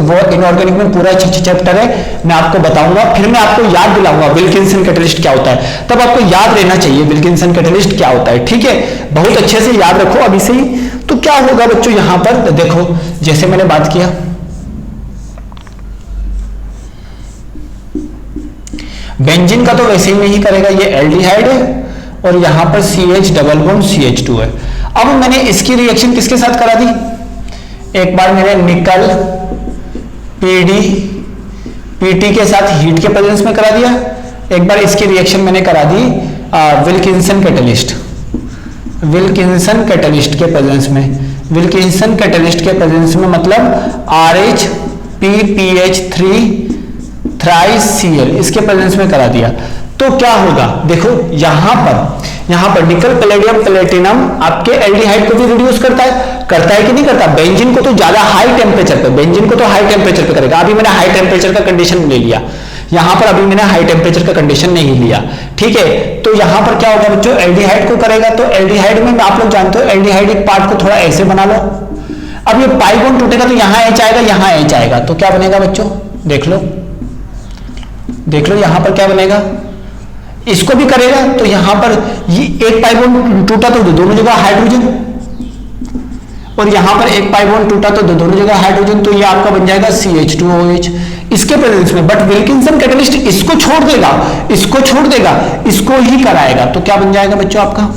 वो इनऑर्गेनिक में पूरा चैप्टर है, मैं आपको बताऊंगा। फिर मैं आपको याद दिलाऊंगा विल्किंसन कैटलिस्ट क्या होता है, तब आपको याद रहना चाहिए विल्किंसन कैटलिस्ट क्या होता है। ठीक है, बहुत अच्छे से याद रखो अभी से ही। तो क्या होगा बच्चों, यहां पर देखो, जैसे मैंने बात किया, बेंजीन का तो वैसे ही नहीं करेगा, ये एल्डिहाइड है और यहां पर CH डबल बॉन्ड CH2 है। अब मैंने इसकी रिएक्शन किसके साथ करा दी, एक बार मैंने निकल PT के साथ हीट के प्रेजेंस में करा दिया, एक बार इसकी रिएक्शन मैंने करा दी विल्किंसन कैटलिस्ट के प्रेजेंस में। विल्किंसन कैटलिस्ट के प्रेजेंस में मतलब RHPPH3 3Cl इसके प्रेजेंस में करा दिया। तो क्या होगा, देखो यहां पर निकल पैलेडियम प्लेटिनम आपके एल्डिहाइड को भी रिड्यूस करता है कि नहीं करता। बेंजीन को तो ज्यादा हाई टेम्परेचर पे करेगा। अभी मैंने हाई टेम्परेचर का कंडीशन ले लिया, यहां पर अभी मैंने हाई टेम्परेचर का कंडीशन नहीं लिया। ठीक है, तो यहां पर क्या होगा बच्चों, एल्डिहाइड को करेगा। तो एल्डिहाइड में आप लोग जानते हो एल्डिहाइडिक पार्ट को थोड़ा ऐसे बना लो। अब ये पाई बॉन्ड टूटेगा तो यहां H आएगा, यहां H आएगा, तो क्या बनेगा बच्चों, देख लो यहां पर क्या बनेगा, इसको भी करेगा तो यहां पर ये एक पाई बॉन्ड टूटा तो दोनों जगह हाइड्रोजन, और यहां पर एक पाई बॉन्ड टूटा तो दोनों जगह हाइड्रोजन, तो ये आपका बन जाएगा CH2OH इसके प्रेजेंस में। बट विल्किंसन कैटलिस्ट इसको छोड़ देगा, इसको ही कराएगा, तो क्या बन जाएगा बच्चों आपका,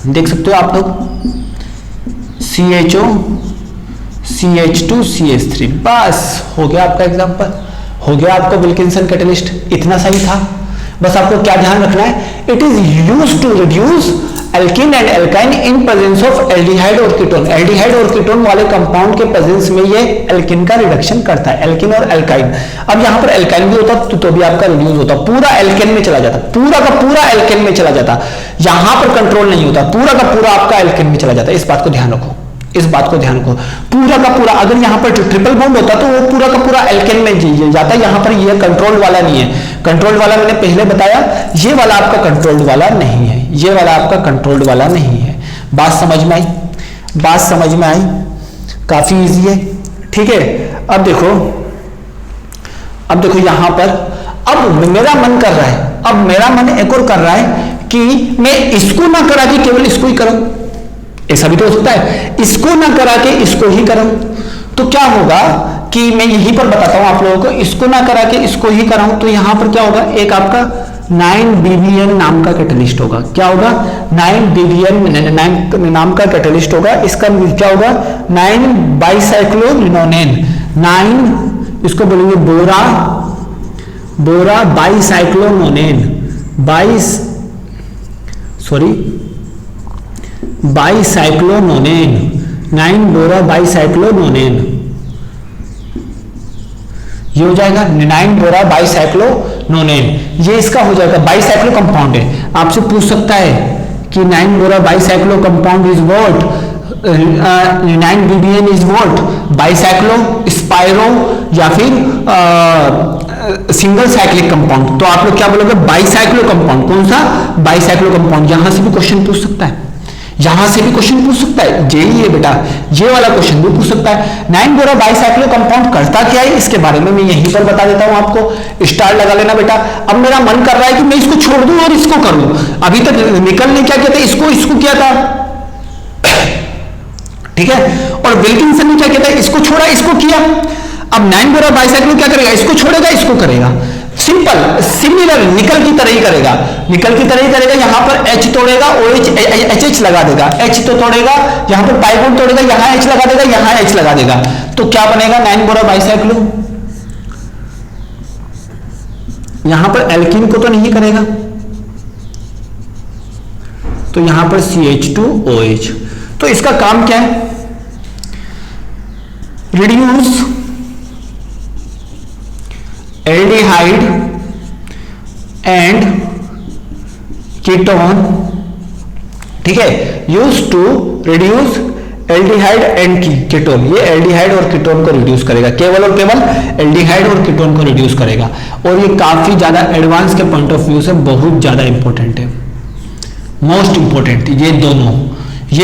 देख सकते हो आप लोग, CH2CH3, बस हो गया आपका एग्जांपल, हो गया आपको विल्किंसन कैटलिस्ट। इतना सही था। बस आपको क्या ध्यान रखना है, it is used to reduce alkene and alkyne in presence of aldehyde और कीटोन। एल्डिहाइड और कीटोन वाले कंपाउंड के प्रेजेंस में ये एल्कीन का रिडक्शन करता है, एल्कीन और एल्काइन। अब यहां पर एल्काइन भी होता तो भी आपका रिड्यूस होता, पूरा एल्केन में चला जाता, पूरा का पूरा एल्केन में चला जाता। यहां पर कंट्रोल नहीं होता, पूरा का पूरा आपका एल्केन में चला जाता। इस बात को ध्यान रखो, इस बात को ध्यान रखो। पूरा का पूरा, अगर यहां पर ट्रिपल बॉन्ड होता तो वो पूरा का पूरा एल्केन में जाता। यहां पर ये कंट्रोल वाला नहीं है। कंट्रोल वाला मैंने पहले बताया, ये वाला आपका कंट्रोल्ड वाला नहीं है, ये वाला आपका कंट्रोल्ड वाला नहीं है। बात समझ में आई? बात समझ में आई? काफी इजी है, ठीक है। अब देखो, अब देखो यहां पर, अब मेरा मन कर रहा है, अब मेरा मन एक और कर रहा है कि मैं इसको ना करा के केवल इसको ही करूं। ऐसा भी तो हो सकता है, इसको ना करा के इसको ही करूं। तो क्या होगा कि मैं यहीं पर बताता हूं आप लोगों को, इसको ना करा के इसको ही कराऊं तो यहां पर क्या होगा, एक आपका 9BBN नाम का कैटलिस्ट होगा। क्या होगा? 9BBN नाम का कैटलिस्ट होगा। इसका क्या होगा? 9-बाइसाइक्लोलिनोनेन। 9 इसको बोलेंगे बोरा बाइसाइक्लोनोनेन, बाइसाइक्लोनोनेन, 9-बोरा बाइसाइक्लोनोनेन। ये हो जाएगा 9-बोरा बाइसाइक्लोनोनेन। ये इसका हो जाएगा, बाइसाइक्लो कंपाउंड है। आपसे पूछ सकता है कि 9-बोरा bicyclo compound is what, 9BBN is what, bicyclo, spiro या फिर सिंगल साइक्लिक कंपाउंड। तो आप लोग क्या बोलोगे? Bicyclo compound. कौन सा? Bicyclo compound. यहां से भी क्वेश्चन पूछ सकता है, यहां से भी क्वेश्चन पूछ सकता है। जेई है बेटा, ये वाला क्वेश्चन भी पूछ सकता है। 9-बोरा बाइसाइक्लो कंपाउंड करता क्या है, इसके बारे में मैं यहीं पर बता देता हूं आपको। स्टार लगा लेना बेटा। अब मेरा मन कर रहा है कि मैं इसको छोड़ दूं और इसको करूं। अभी तक निकल ने क्या किया था, इसको किया था, ठीक है। और विल्किंसन ने क्या किया था, इसको छोड़ा, इसको किया। अब 9-बोरा बाइसाइक्लो क्या करेगा, इसको छोड़ेगा, इसको करेगा। सिंपल, सिमिलर, निकल की तरह ही करेगा, निकल की तरह ही करेगा। यहां पर H तोड़ेगा, OH लगा देगा। H तो तोड़ेगा, यहां पर पाई बॉन्ड तोड़ेगा, यहां H लगा देगा, यहां H लगा देगा। तो क्या बनेगा? 9-बोरा बाइसाइक्लो। यहां पर एल्कीन को तो नहीं करेगा, तो यहां पर CH2OH। तो इसका काम क्या है? रिड्यूस एल्डिहाइड एंड कीटोन, ठीक है, use to reduce aldehyde and ketone. ये एल्डिहाइड और कीटोन को रिड्यूस करेगा, केवल और केवल एल्डिहाइड और कीटोन को रिड्यूस करेगा। और ये काफी ज्यादा एडवांस के पॉइंट ऑफ व्यू से बहुत ज्यादा इंपॉर्टेंट है, मोस्ट इंपॉर्टेंट। ये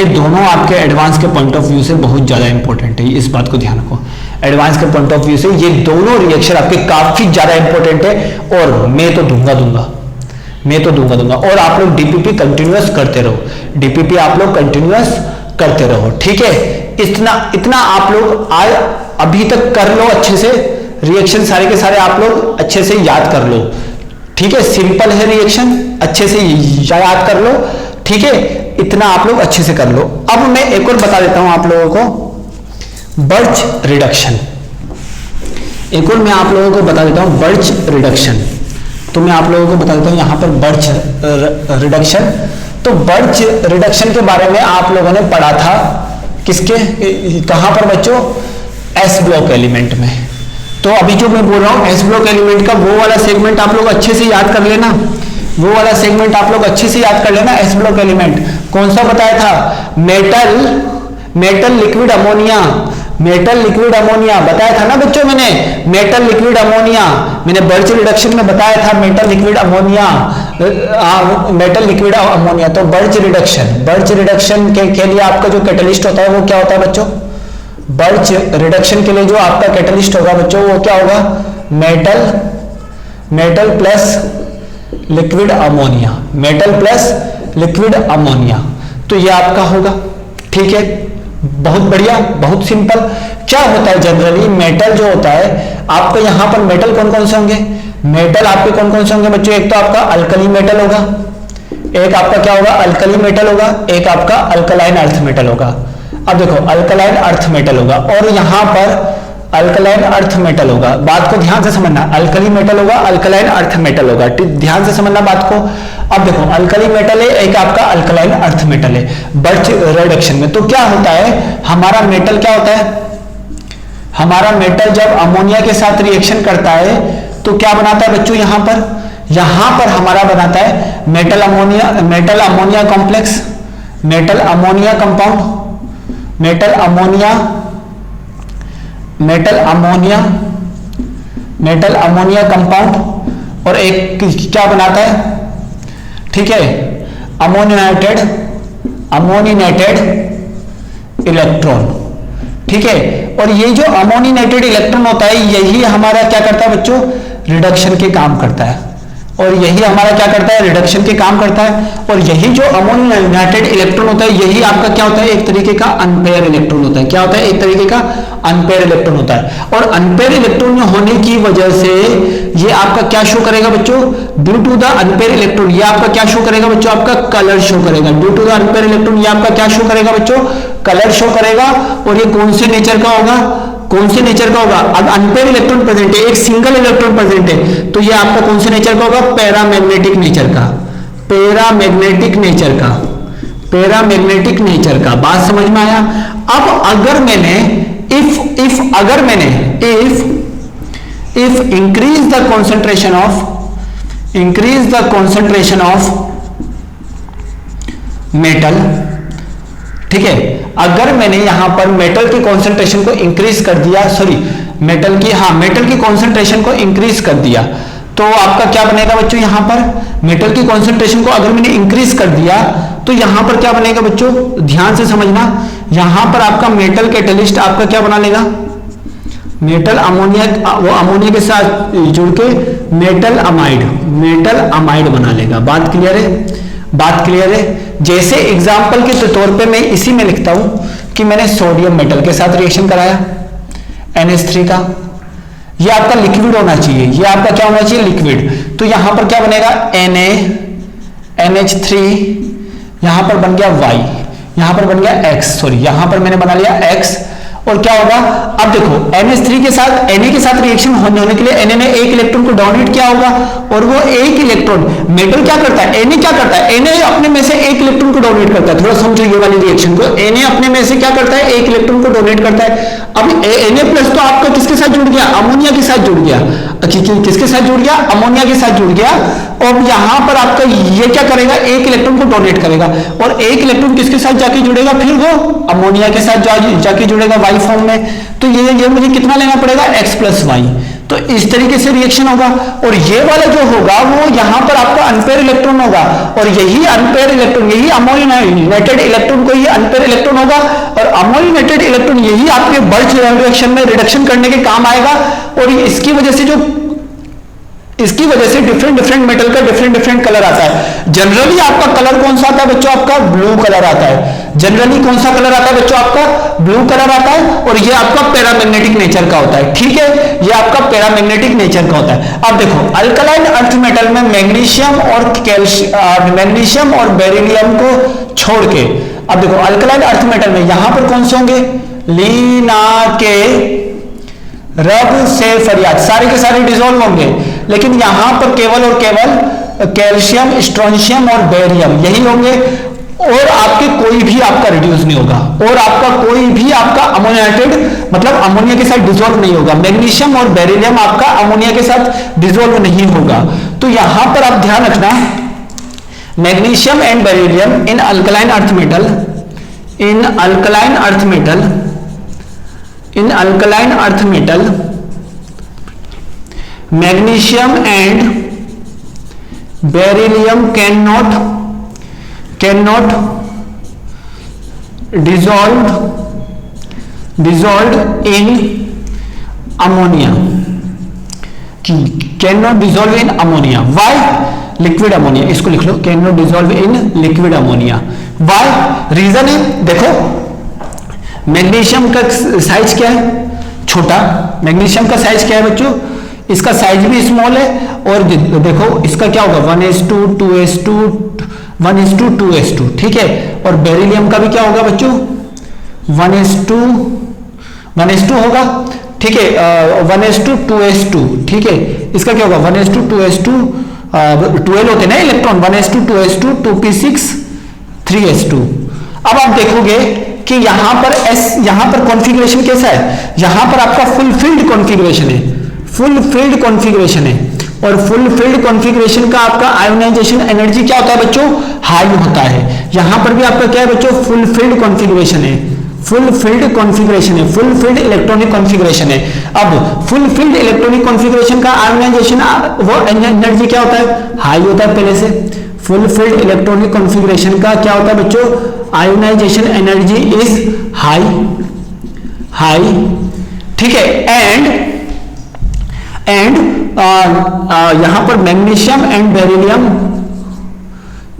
दोनों आपके एडवांस के पॉइंट ऑफ व्यू से बहुत ज्यादा इंपॉर्टेंट है। इस बात को ध्यान रखो, एडवांस के पॉइंट ऑफ व्यू से ये दोनों रिएक्शन आपके काफी ज्यादा इंपॉर्टेंट है। और मैं तो दूंगा। और आप लोग डीपीपी कंटिन्यूअस करते रहो, डीपीपी आप लोग कंटिन्यूअस करते रहो, ठीक है। इतना आप लोग आज अभी तक कर लो अच्छे से। रिएक्शन सारे के सारे आप लोग अच्छे से याद कर लो, ठीक है। सिंपल है रिएक्शन, अच्छे से याद कर लो, ठीक है। इतना आप लोग अच्छे से कर लो। अब मैं एक और बता देता हूं आप लोगों को, बर्च रिडक्शन। एक और मैं आप लोगों को बता देता हूं बर्च रिडक्शन। तो मैं आप लोगों को बता देता हूं यहां पर बर्च रिडक्शन। तो बर्च रिडक्शन के बारे में आप लोगों ने पढ़ा था किसके, कहां पर बच्चों? एस ब्लॉक एलिमेंट में। तो अभी जो मैं बोल रहा हूं एस ब्लॉक एलिमेंट का वो वाला सेगमेंट आप लोग अच्छे से याद कर लेना, वो वाला सेगमेंट आप लोग अच्छे से याद कर लेना। एस ब्लॉक एलिमेंट कौन सा बताया था? Metal liquid ammonia, metal liquid ammonia बताया था ना बच्चों मैंने। मेटल लिक्विड अमोनिया मैंने बर्च रिडक्शन में बताया था, metal liquid ammonia, metal liquid ammonia. तो बर्च रिडक्शन के लिए आपका जो कैटलिस्ट होता है वो क्या होता है बच्चों? बर्च रिडक्शन के लिए जो आपका कैटलिस्ट होगा बच्चों वो क्या होगा? Metal plus liquid ammonia, metal plus liquid ammonia. तो ये आपका होगा, ठीक है। बहुत बढ़िया, बहुत सिंपल। क्या होता है जनरली मेटल जो होता है आपका, यहां पर मेटल कौन कौन से होंगे? मेटल आपके कौन कौन से होंगे बच्चों? एक तो आपका अल्कली मेटल होगा, एक आपका क्या होगा? अल्कली मेटल होगा, एक आपका अल्कलाइन अर्थ मेटल होगा। अब देखो अल्कलाइन अर्थ मेटल होगा और यहां पर अल्कलाइन अर्थ मेटल होगा। बात को ध्यान से समझना, अल्कली मेटल होगा, अल्कलाइन अर्थ मेटल होगा, ध्यान से समझना बात को। अब देखो अल्कली मेटल है, एक आपका अल्कलाइन अर्थ मेटल है। बर्च रिडक्शन में तो क्या होता है, हमारा मेटल क्या होता है, हमारा मेटल जब अमोनिया के साथ रिएक्शन करता है तो क्या बनाता है बच्चों, यहां पर हमारा बनाता है metal ammonia complex, metal ammonia compound, metal ammonia compound, और एक क्या बनाता है, ठीक है, अमोनिनेटेड इलेक्ट्रॉन, ठीक है। और ये जो अमोनिनेटेड इलेक्ट्रॉन होता है यही हमारा क्या करता है बच्चों, रिडक्शन के काम करता है, और यही हमारा क्या करता है, रिडक्शन के काम करता है। और यही जो अमोनिनेटेड इलेक्ट्रॉन होता है यही आपका क्या होता है, एक तरीके का अनपेयर इलेक्ट्रॉन होता है। क्या होता है, एक तरीके का अनपेयर इलेक्ट्रॉन होता है। और अनपेयर इलेक्ट्रॉन होने की वजह से ये आपका क्या शो करेगा बच्चों, due to the unpair electron, ये आपका क्या शो करेगा बच्चों, आपका कलर शो करेगा। Due to the unpair electron ये आपका क्या शो करेगा बच्चों, कलर शो करेगा। और ये कौन से नेचर का होगा, अब अनपेयर इलेक्ट्रॉन प्रेजेंट है, एक सिंगल इलेक्ट्रॉन प्रेजेंट है, तो ये आपका कौन से नेचर का होगा, पैरामैग्नेटिक नेचर का। बात समझ में आया। अब अगर मैंने if increase the concentration of metal, ठीक है, अगर मैंने यहां पर मेटल की कॉन्सेंट्रेशन को इंक्रीज कर दिया, मेटल की कॉन्सेंट्रेशन को इंक्रीज कर दिया, तो आपका क्या बनेगा बच्चों, यहां पर मेटल की कॉन्सेंट्रेशन को अगर मैंने इंक्रीज कर दिया तो यहां पर क्या बनेगा बच्चों, ध्यान से समझना। यहां पर आपका मेटल कैटलिस्ट आपका क्या बना लेगा, मेटल अमोनिया के साथ जुड़ के मेटल अमाइड बना लेगा। बात क्लियर है। जैसे एग्जांपल के तौर पे मैं इसी में लिखता हूं कि मैंने सोडियम मेटल के साथ रिएक्शन कराया NH3 का, ये आपका लिक्विड होना चाहिए, ये आपका क्या होना चाहिए, लिक्विड। तो यहां पर क्या बनेगा, NH3, यहां पर बन गया Y, यहां पर बन गया X, यहां पर मैंने बना लिया X। और क्या होगा, अब देखो NH3 के साथ Na के साथ रिएक्शन होने के लिए Na ने एक इलेक्ट्रॉन को डोनेट किया होगा, और वो एक इलेक्ट्रॉन मेटल क्या करता है, Na क्या करता है, Na अपने में से एक इलेक्ट्रॉन को डोनेट करता है। थोड़ा समझो ये वाली रिएक्शन को, Na अपने में से क्या करता है, एक इलेक्ट्रॉन को डोनेट करता है। अब Na+ तो आपका किसके साथ जुड़ गया, अमोनिया के साथ जुड़ गया, किसके साथ जुड़ गया, अमोनिया के साथ जुड़ गया। और यहां पर आपका ये क्या करेगा, एक इलेक्ट्रॉन को डोनेट करेगा, और एक इलेक्ट्रॉन किसके साथ जाके जुड़ेगा, फिर वो अमोनिया के साथ जाके जुड़ेगा Y फॉर्म में। तो ये मुझे कितना लेना पड़ेगा, X+Y। तो इस तरीके से रिएक्शन होगा। और ये वाला जो होगा वो यहां पर आपका अनपेयर इलेक्ट्रॉन होगा, और यही अनपेयर इलेक्ट्रॉन, यही अमोनिनेटेड इलेक्ट्रॉन को ये अनपेयर इलेक्ट्रॉन होगा, और अमोनिनेटेड इलेक्ट्रॉन यही आपके बर्च रिएक्शन में रिडक्शन करने के काम आएगा। और इसकी वजह से डिफरेंट मेटल का डिफरेंट कलर आता है। जनरली आपका कलर कौन सा आता है बच्चों, आपका ब्लू कलर आता है। जनरली कौन सा कलर आता है बच्चों, आपका ब्लू कलर आता है, और ये आपका पैरामैग्नेटिक नेचर का होता है, ठीक है, ये आपका पैरामैग्नेटिक नेचर का होता है। अब देखो अल्कलाइन अर्थ मेटल में मैग्नीशियम और बेरिलियम को छोड़ के, अब देखो अल्कलाइन अर्थ मेटल में यहां पर कौन से होंगे, लीना के रब से फरियाद, सारे के सारे डिसॉल्व होंगे, लेकिन यहां पर केवल और केवल कैल्शियम, स्ट्रोंशियम और बेरियम यही होंगे, और आपके कोई भी आपका रिड्यूस नहीं होगा, और आपका कोई भी आपका अमोनिएटेड मतलब अमोनिया के साथ डिसॉल्व नहीं होगा। मैग्नीशियम और बेरिलियम आपका अमोनिया के साथ डिसॉल्व नहीं होगा। तो यहां पर आप ध्यान रखना, magnesium and beryllium in alkaline earth metal, magnesium and beryllium cannot dissolved in ammonia, why, liquid ammonia, इसको लिख लो, cannot dissolve in liquid ammonia. why, reason है, देखो मैग्नीशियम का साइज क्या है, छोटा। मैग्नीशियम का साइज क्या है बच्चों, इसका साइज भी स्मॉल है, और देखो इसका क्या होगा 1:2:2, ठीक है। और बेरिलियम का भी क्या होगा बच्चों 1:2 होगा, ठीक है, 1:2:2, ठीक है, इसका क्या होगा 1:2:2, 12 होते ना इलेक्ट्रॉन, 1:2:2, 2p6 3s2। अब आप देखोगे कि यहां पर कॉन्फ़िगरेशन कैसा है, यहां पर आपका फुल फील्ड कॉन्फ़िगरेशन है, और फुल फील्ड कॉन्फ़िगरेशन का आपका आयोनाइजेशन एनर्जी क्या होता है बच्चों, हाई होता है। यहां पर भी आपका क्या है बच्चों, फुल फील्ड कॉन्फ़िगरेशन है, फुल फील्ड इलेक्ट्रॉनिक कॉन्फ़िगरेशन है। अब फुल फील्ड इलेक्ट्रॉनिक कॉन्फ़िगरेशन का आयोनाइजेशन वो एनर्जी क्या होता है, हाई होता है पहले से। फुल फील्ड इलेक्ट्रॉनिक कॉन्फ़िगरेशन का क्या होता है बच्चों, आयोनाइजेशन एनर्जी इज हाई, ठीक है। एंड यहां पर मैग्नीशियम एंड बेरिलियम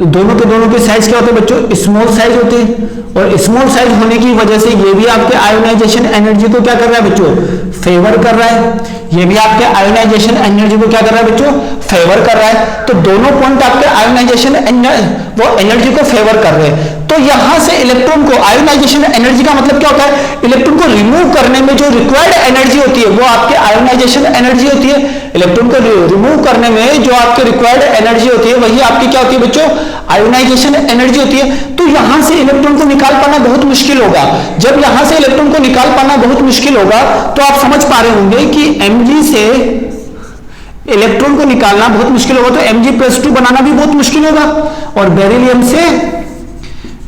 दोनों के साइज क्या होते हैं बच्चों, स्मॉल साइज होते हैं, और स्मॉल साइज होने की वजह से ये भी आपके आयोनाइजेशन एनर्जी को क्या कर रहा है बच्चों, फेवर कर रहा है। ये भी आपके आयोनाइजेशन एनर्जी को क्या कर रहा है बच्चों, फेवर कर रहा है। तो दोनों पॉइंट आपके आयोनाइजेशन वो एनर्जी को फेवर कर रहे हैं। तो यहां से इलेक्ट्रॉन को आयोनाइजेशन एनर्जी का मतलब क्या होता है, इलेक्ट्रॉन को रिमूव करने में जो रिक्वायर्ड एनर्जी होती है वो आपके आयोनाइजेशन एनर्जी होती है। इलेक्ट्रॉन को रिमूव करने में जो आपके रिक्वायर्ड एनर्जी होती है वही आपकी क्या होती है बच्चों, आयोनाइजेशन एनर्जी होती है। तो यहां से इलेक्ट्रॉन को निकाल पाना बहुत मुश्किल होगा। जब यहां से इलेक्ट्रॉन को निकाल पाना बहुत मुश्किल होगा तो आप समझ पा रहे होंगे कि Mg से इलेक्ट्रॉन को निकालना बहुत मुश्किल होगा, तो Mg+2 बनाना भी बहुत मुश्किल होगा, और बेरिलियम से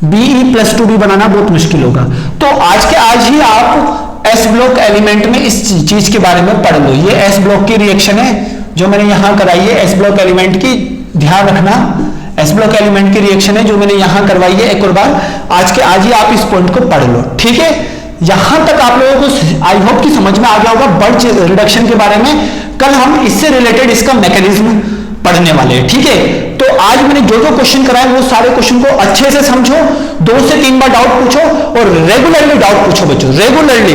Be+2 भी बनाना बहुत मुश्किल होगा। तो आज ही आप एस ब्लॉक एलिमेंट में इस चीज के बारे में पढ़ लो। ये एस ब्लॉक की रिएक्शन है जो मैंने यहां कराई है, एस ब्लॉक एलिमेंट की, ध्यान रखना, एस ब्लॉक एलिमेंट की रिएक्शन है जो मैंने यहां करवाई है। एक और बार आज ही आप इस पॉइंट को पढ़ लो, ठीक है। यहां तक आप लोगों को आई होप कि समझ में आ गया होगा बर्च रिडक्शन के बारे में। कल हम इससे रिलेटेड इसका मैकेनिज्म पढ़ने वाले हैं, ठीक है। तो आज मैंने जो क्वेश्चन कराए वो सारे क्वेश्चन को अच्छे से समझो, 2 से 3 बार डाउट पूछो, और रेगुलरली डाउट पूछो बच्चों, रेगुलरली।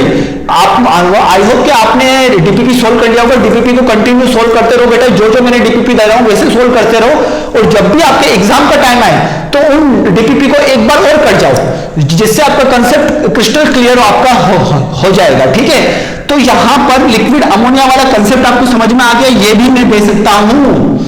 आप आई होप कि आपने डीपीपी सोल्व कर लिया होगा। डीपीपी को कंटिन्यू सोल्व करते रहो बेटा, जो मैंने डीपीपी दे रहा हूं वैसे सोल्व करते रहो, और जब भी आपके एग्जाम का टाइम आए तो उन डीपीपी को एक बार और कर जाओ, जिससे आपका कंसेप्ट क्रिस्टल क्लियर आपका हो जाएगा, ठीक है। तो यहां पर लिक्विड अमोनिया वाला कंसेप्ट आपको समझ में आ गया, ये भी मैं दे सकता हूं।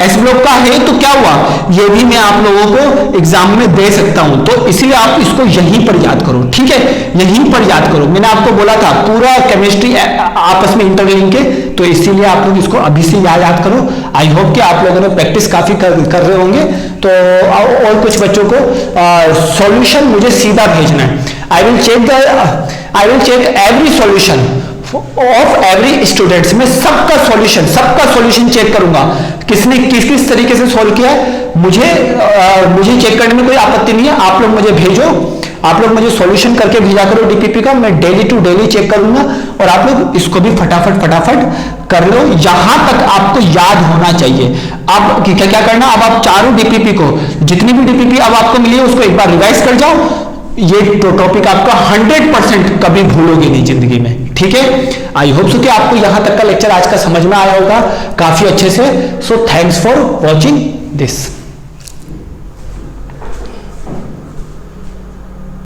एस ब्लॉक का है तो क्या हुआ, ये भी मैं आप लोगों को एग्जाम में दे सकता हूं। तो इसलिए आप इसको यहीं पर याद करो, ठीक है, यहीं पर याद करो। मैंने आपको बोला था पूरा केमिस्ट्री आपस में इंटरलिंक है, तो इसीलिए आप लोग इसको अभी से याद करो। आई होप कि आप लोगों ने प्रैक्टिस काफी कर रहे होंगे। तो और कुछ बच्चों को सॉल्यूशन मुझे सीधा भेजना है। I will check every solution of every students में सबका सॉल्यूशन चेक करूंगा, किसने किस तरीके से सॉल्व किया है। मुझे चेक करने में कोई आपत्ति नहीं है। आप लोग मुझे भेजो, आप लोग मुझे सॉल्यूशन करके भेजा करो डीपीपी का, मैं डेली टू डेली चेक करूंगा, और आप लोग इसको भी फटाफट कर लो। यहां तक आपको याद होना चाहिए। अब क्या करना, अब आप चारों डीपीपी को, जितनी भी डीपीपी अब आपको मिली है उसको एक बार रिवाइज कर जाओ। ये टॉपिक आपका 100% कभी भूलोगे नहीं जिंदगी में, ठीक है। आई होप सो कि आपको यहां तक का लेक्चर आज का समझ में आया होगा काफी अच्छे से। So thanks for watching this.